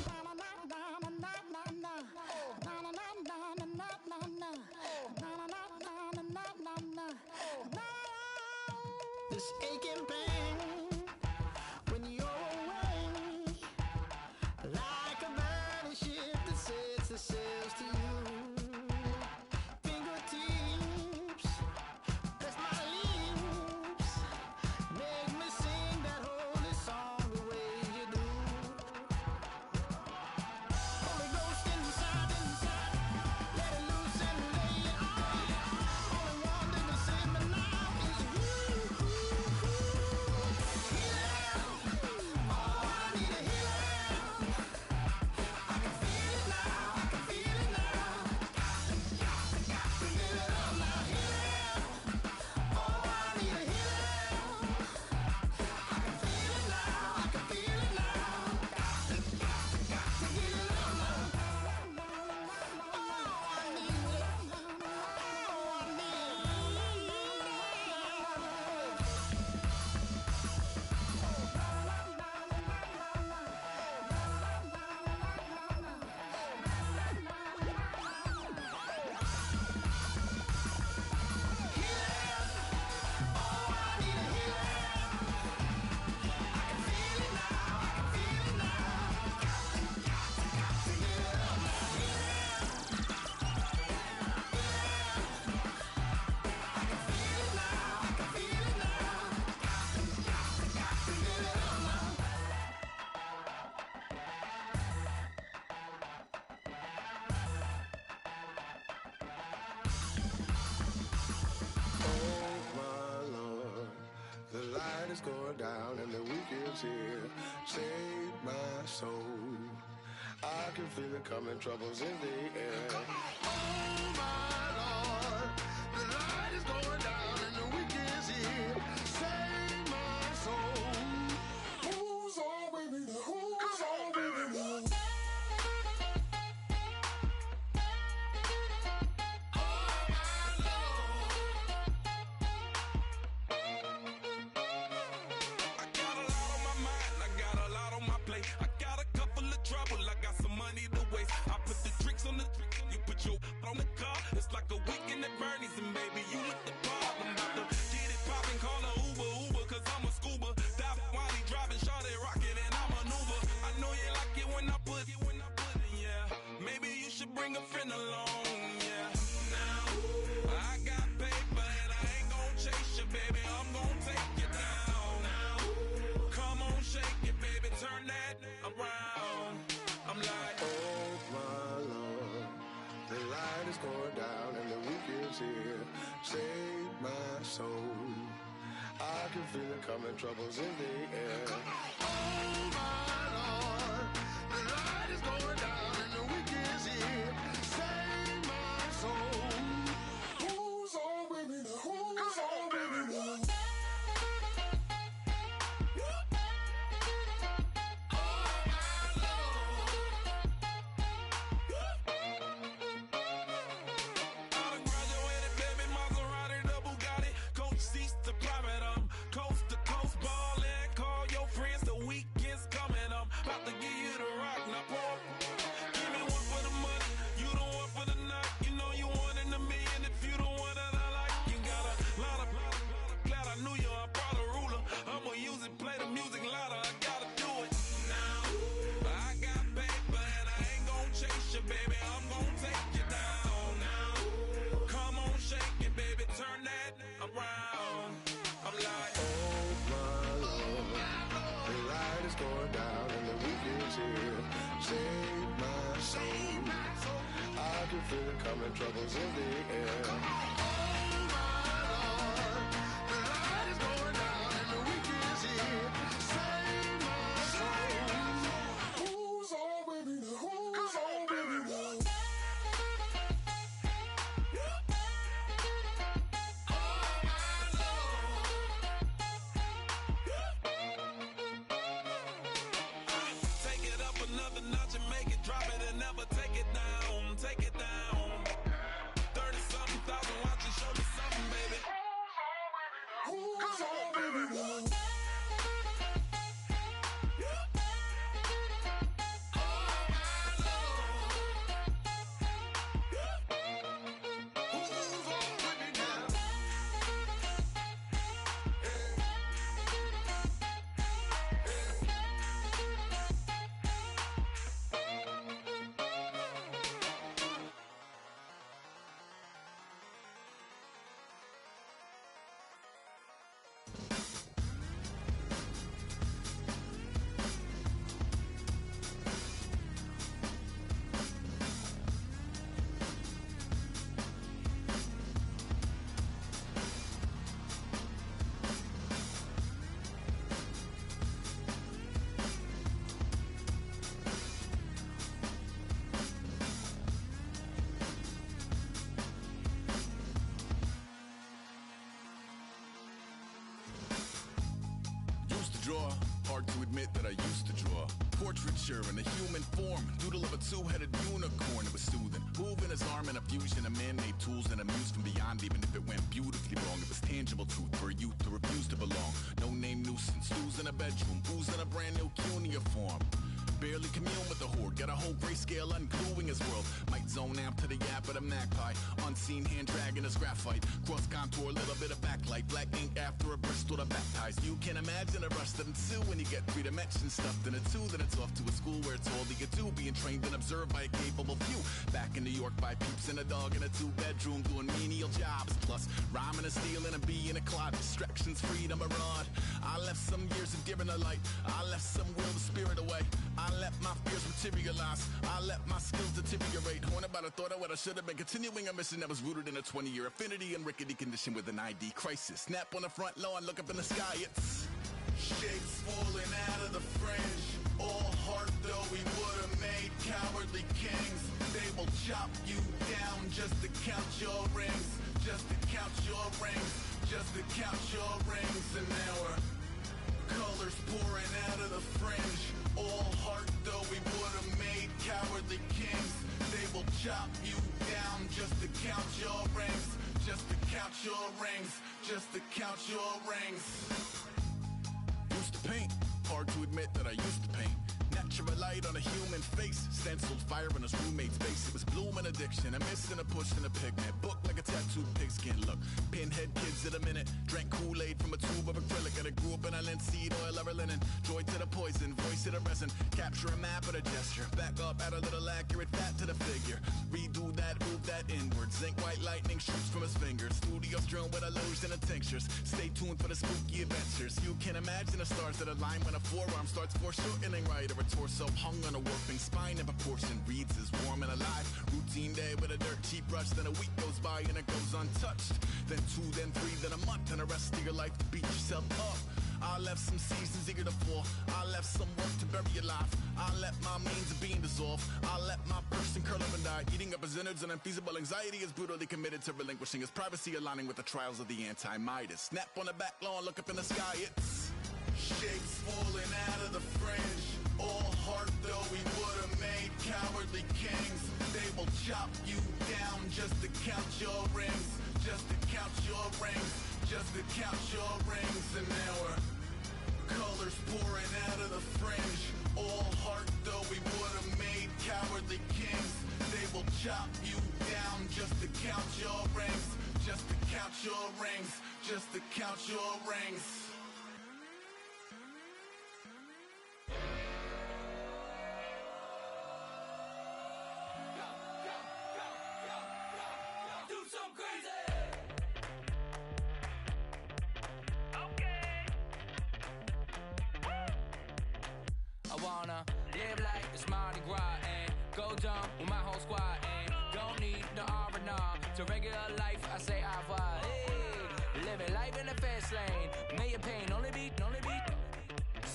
This aching pain when you're away, like a burning ship that sets the sails to you. Fingertips, press my lips, make me sing that holy song the way you do. Holy Ghost inside, let it loose and lay it on. Only one that can save me now is you. going down and the weekend's here. Save my soul. I can feel it coming, troubles in the air. Oh my Lord, the light is going down and the weekend's here. Save my soul. Who's all with me? Who's all with me? On the car, it's like a weekend at Bernie's, and baby, you with the problem. About to get it poppin', call a Uber, cause I'm a scuba. Dive while he driving, shot it rocket, and I maneuver. I know you like it when I put it, yeah. Maybe you should bring a friend along, yeah. Now, I got paper, and I ain't gon' chase you, baby. I'm gon' take you down. Now, come on, shake it, baby, turn that around. I'm like, oh my Lord. The light is going down and the weekend's here. Save my soul. I can feel it coming, troubles in the air. Oh my Lord, the light is going down and the weekend's here. Save my soul. Who's all with me now? Who's all with me now? Going down and the weekend's here. Save my soul. I can feel it coming, troubles in the air. Oh my Lord, the light is going down and the weekend's here. Save my soul. Who's all with me now? Who's all with me now? another notch and make it drop it and never take it down. Take it down. 30-something thousand watching, show me something, baby. Who's all baby now? Draw. Hard to admit that I used to draw. Portraiture in a human form. Doodle of a two-headed unicorn. It was soothing. Moving his arm in a fusion of man-made tools and a muse from beyond. Even if it went beautifully wrong, it was tangible truth for a youth to refuse to belong. No name nuisance. Who's in a bedroom? Who's in a brand new cuneiform? Barely commune with the horde. Got a whole grayscale ungluing his world. Might zone out to the yap of a magpie. Unseen hand dragging his graphite. Cross contour, little bit of backlight. Black ink after a Bristol to baptize. You can imagine a rush that ensue when you get three dimensions stuffed in a two. Then it's off to a school where it's all that you do. Being trained and observed by a capable few. Back in New York by peeps and a dog in a two-bedroom doing menial jobs. Plus rhyming and stealing and being a clod. Distractions, freedom, a rod. I left some years of deer in the light. I left some will the spirit away. I let my fears materialize. I let my skills deteriorate. Horn about a thought of what I should have been. Continuing a mission that was rooted in a 20-year affinity and rickety condition with an ID crisis. Snap on the front lawn, look up in the sky. It's Shapes falling out of the fringe. All heart though we would've made cowardly kings. They will chop you down just to count your rings. Just to count your rings. Just to count your rings. And now we're colors pouring out of the fringe. All heart though we would've made cowardly kings. They will chop you down just to count your rings. Just to count your rings. Just to count your rings. Used to paint, hard to admit that I used to paint. Natural light on a human face, stenciled fire in his roommate's face. It was bloom and addiction, a miss and a push and a pigment. Book like a tattooed pigskin look. Pinhead kids in a minute, drank Kool-Aid from a tube of acrylic. And I grew up in a linseed oil or a linen. Joy to the poison, voice to the resin. Capture a map of a gesture. Back up, add a little accurate fat to the figure. Redo that, move that inward. Zinc white lightning shoots from his fingers. Studio strewn with illusion and tinctures. Stay tuned for the spooky adventures. You can imagine the stars that align when a forearm starts foreshortening right, or a torso hung on a warping spine in proportion. Reads as warm and alive. Routine day with a dirt cheap brush. Then a week goes by and it goes untouched. Then 2, then 3, then a month, and the rest of your life to beat yourself up. I left some seasons eager to fall. I left some work to bury alive. I let my means of being dissolve. I let my person curl up and die. Eating up his innards and unfeasible anxiety is brutally committed to relinquishing his privacy, aligning with the trials of the anti-Midas. Snap on the back lawn, look up in the sky. It's shapes falling out of the fringe. All heart though we would've made cowardly kings. They will chop you down just to count your rings. Just to count your rings. Just to count your rings. And now we're colors pouring out of the fringe. All heart though we would've made cowardly kings. They will chop you down just to count your rings. Just to count your rings. Just to count your rings. I wanna live like it's Mardi Gras and go dumb with my whole squad and don't need the R&R to regular life. I say au revoir. Hey, living life in the fast lane. May your pain only be.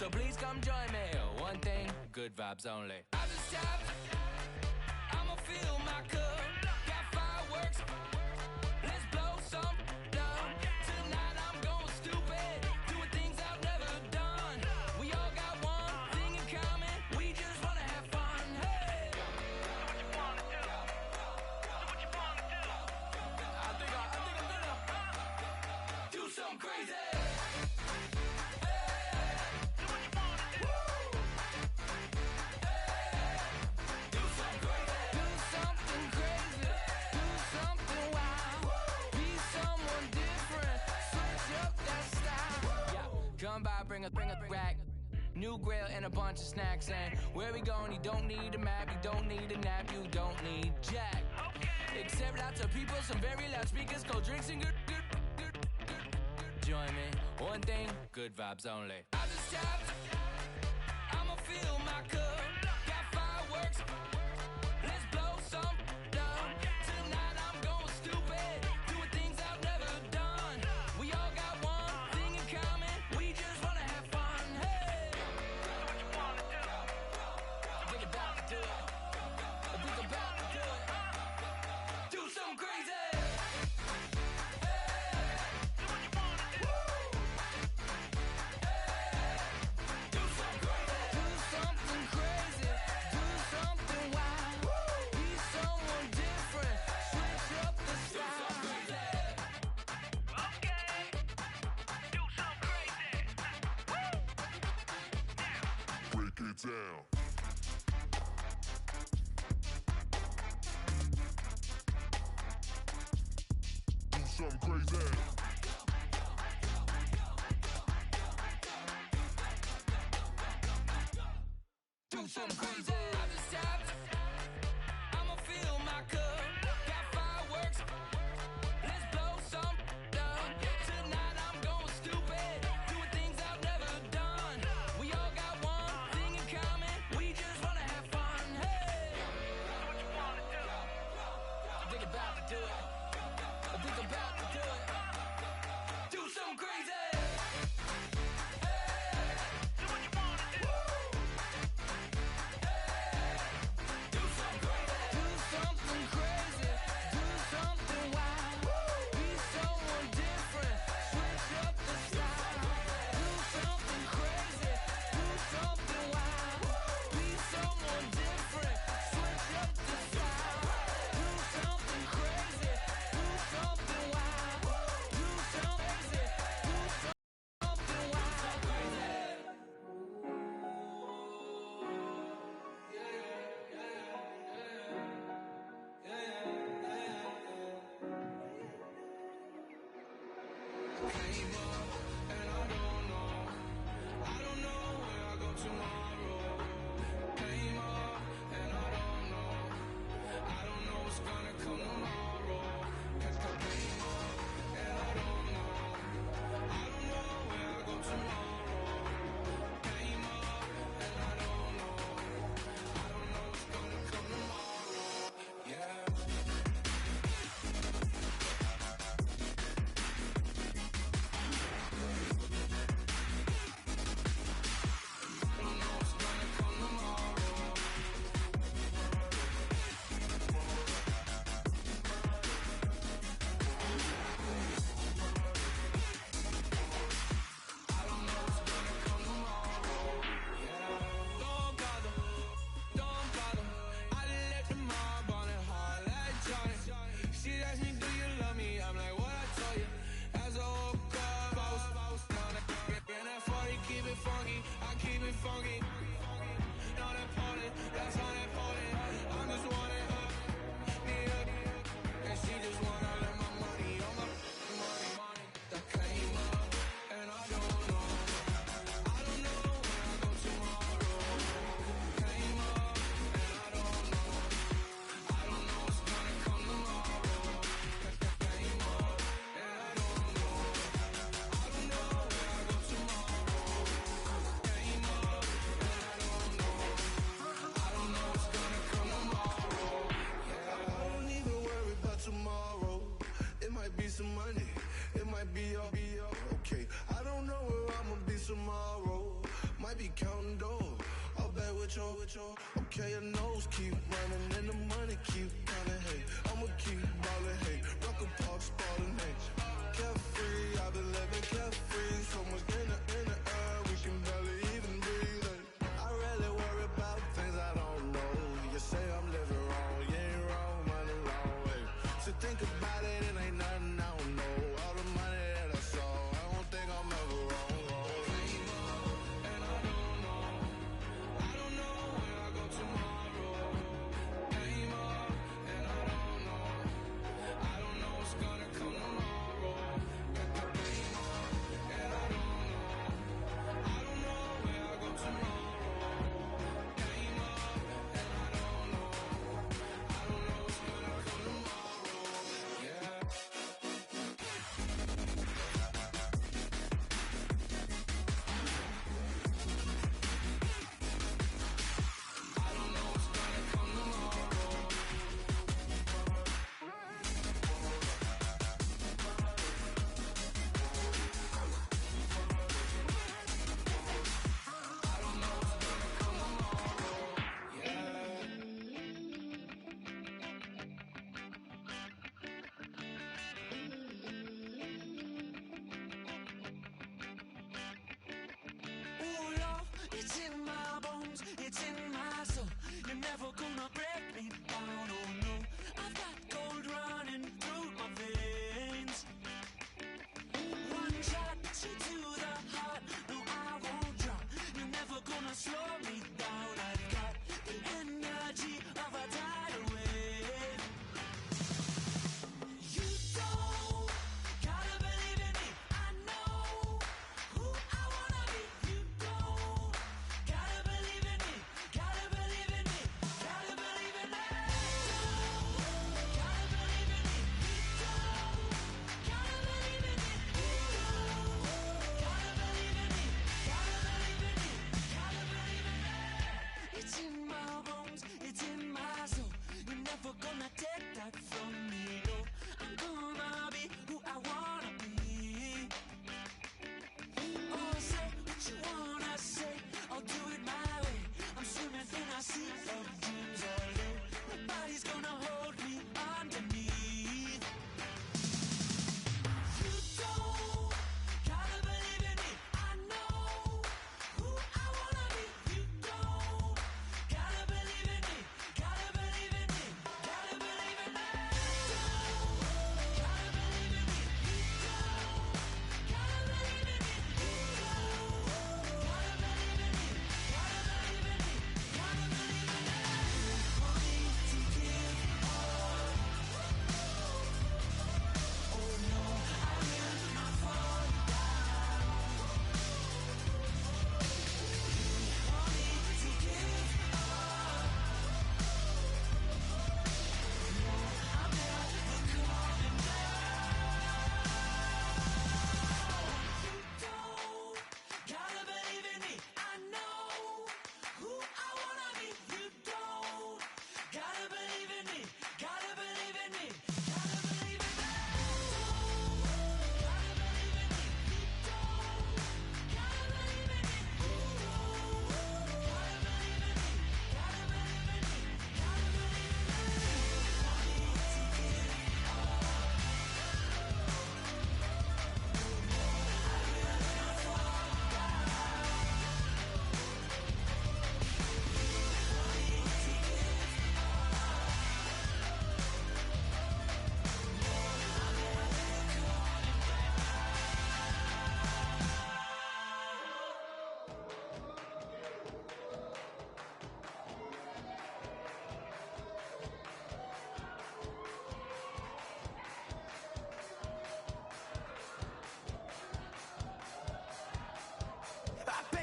So please come join me. One thing, good vibes only. I just tapped. I'ma fill my cup. Got fireworks. Let's blow some down. Tonight I'm going stupid. Doing things I've never done. We all got one thing in common. We just wanna have fun. Hey. Do what you wanna do. Do what you wanna do. I think I'm gonna do something crazy. Come by, bring a rack. New grill and a bunch of snacks. And where we going, you don't need a map. You don't need a nap. You don't need jack. Except lots of people, some very loud speakers, cold drinks and good. Join me. One thing, good vibes only. I just tapped. I'ma fill my cup. Got fireworks. Let's blow some down. Tonight I'm going stupid. Doing things I've never done. We all got one thing in common. We just wanna have fun. Hey. Do what you wanna do. Think about to do it. Think about to do it. Do something crazy. Down. Do something crazy. Do something crazy. I just tapped. I'ma fill my cup. Got fireworks. Let's blow some down. Tonight I'm going stupid. Doing things I've never done. We all got one thing in common. We just wanna have fun. Hey. Do what you wanna do. Think about to do it. Think about to do it. Do something crazy. Hey. Came up and I don't know where I go tomorrow. Came up and I don't know what's gonna come tomorrow. Came up and I don't know where I go tomorrow. Came up and I don't know what's gonna come tomorrow. Yeah. Funky, not important, that's not important. I'm just wanting up, need up, and she just wanna let my money on my money. That came up, and I don't know where I go tomorrow. Came up, and I don't know what's gonna come tomorrow. Came up, and I don't know where I go tomorrow. Came up. Tomorrow, it might be some money, it might be all okay. I don't know where I'ma be tomorrow. Might be counting dough, I'll bet with your. Okay, your nose keep running and the money keep coming. Hey, I'ma keep ballin'. Hey, rock a park, spallin'. Hey, carefree, I've been living carefree. So much in the air, we can barely even breathe. Hey, I rarely worry about things I don't know. You say I'm living wrong, you ain't wrong, money long way. So think about it, it ain't nothing I don't know. All the money that I saw, I don't think I'm ever wrong. Came up and I don't know where I go tomorrow. Came up and I don't know what's gonna come tomorrow. Came up and I don't know where I go tomorrow. Came up and I don't know what's gonna come tomorrow. Yeah. Ooh, love, it's in my bones, it's in my soul. You're never gonna break me down, oh no. I've got gold running through my veins. One shot, straight to the heart. No, I won't drop. You're never gonna slow me down. I've got the energy of a tidal wave. You don't gotta believe in me. I know who I wanna be. You don't gotta believe in me.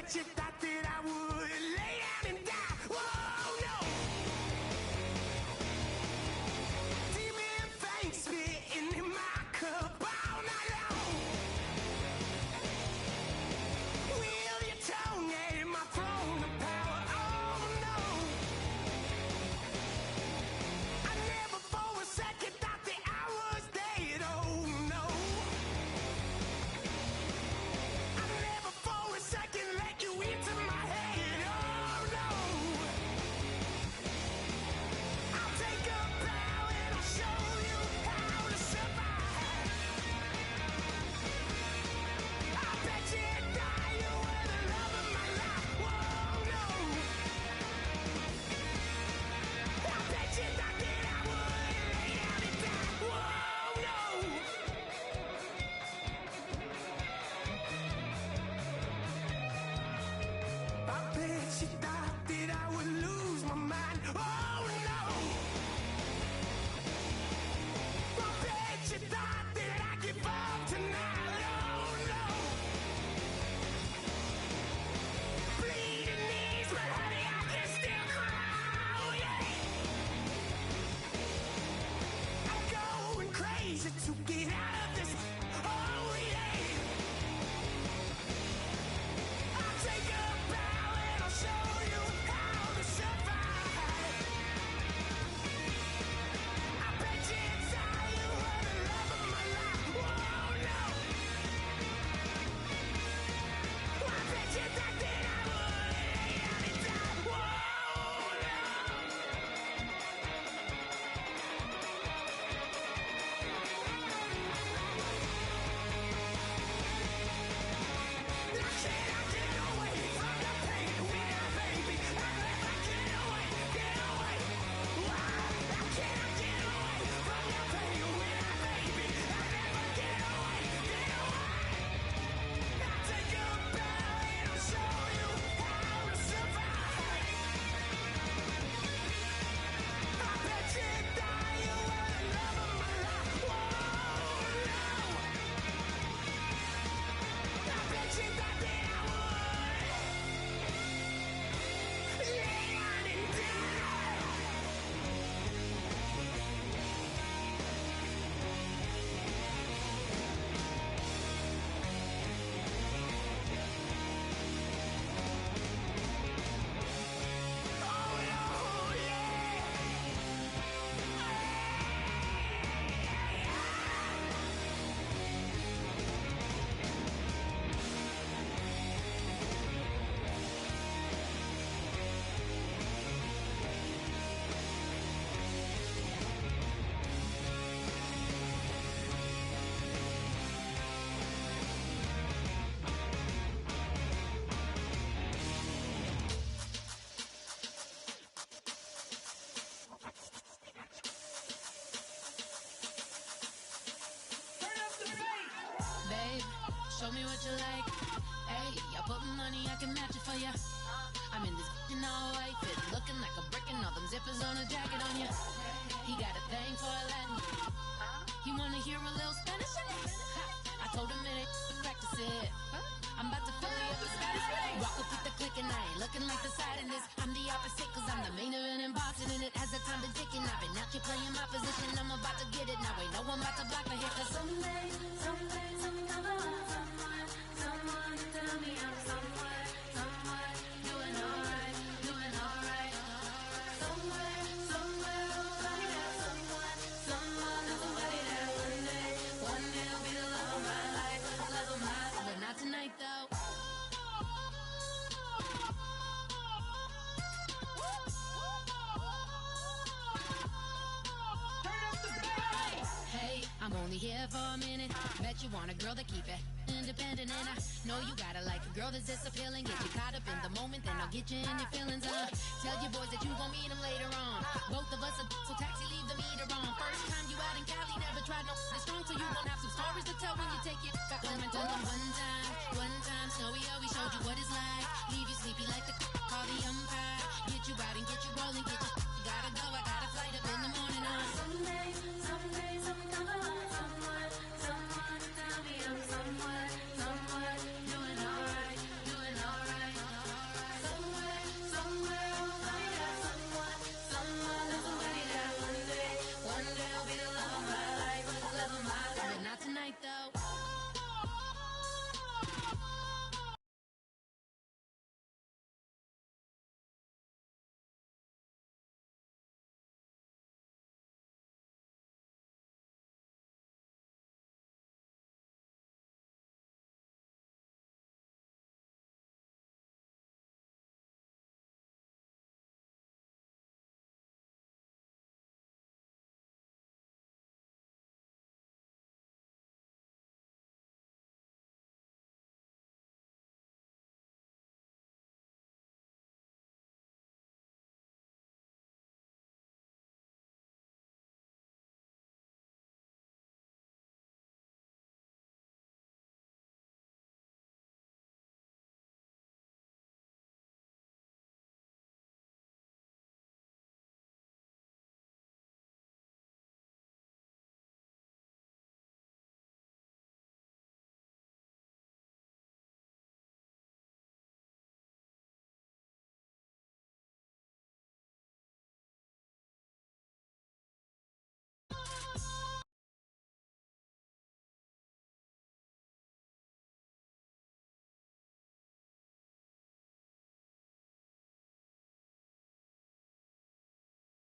bet you thought that I would lay down and die. Whoa, no. Demon fangs spitting in my cup all night long. Wheel your tongue at my throne of power. Oh, no. I never for a second thought that I was dead. Oh, no. I never for a second let you into my head. Oh, no. I'll take a bow and I'll show you how to survive. I bet you die, you were the love of my life. Whoa, no. I bet you thought that I would lay down and die. Whoa, no. I bet you thought that I would lose my mind. Oh, no. I bet you thought that I'd give up tonight. Oh, no. Bleeding knees, but honey, I can still cry. Oh, yeah. I'm going crazy to get out of this. Oh, yeah. I'll take a bow and I'll show you how to survive. I bet you die, you were the love of my life. Whoa, no. I bet you thought that I would lay down and die. Whoa, no. I cannot get away from the pain when I, baby, I never get away. Why? I cannot get away from the pain when I, baby, I never get away. I'll take a bow and I'll show you how to survive. I bet you die, you were the love of my life. Whoa, no. I bet you thought that I would lay down and die. Oh, no, yeah. Babe, show me what you like. Hey, I put money, I can match it for ya. I'm in this in all white fit, looking like a brick and all them zippers on a jacket on ya. He got a thing for a Latin. He wanna hear a little Spanish in it. I told him it ain't practice it. I'm about to fill you up with Spanish. Walk up with the click and I ain't looking like the side in this. I'm the opposite cause I'm the main event and boxing in it. As the time been ticking, I've been out here playing my position. I'm about to get it now. Ain't no one about to block me here cause someday, someone tell me I'm somewhere doing alright. Somewhere, somebody that someone is somebody that one day will be the love of my life, but not tonight though. Hey, I'm only here for a minute. Bet you want a girl that keep it independent, and I know you gotta like a girl that's this appealing. Get you caught up in the moment, then I'll get you in your feelings. Tell your boys that you gon' meet them later on. Both of us are so taxi, leave the meter on. First time you out in Cali, never tried no strong, so you gon' have some stories to tell when you take it. Clementon, one time, Snowy always showed you what it's like. Leave you sleepy like the call the umpire. Get you out and get you rolling, get you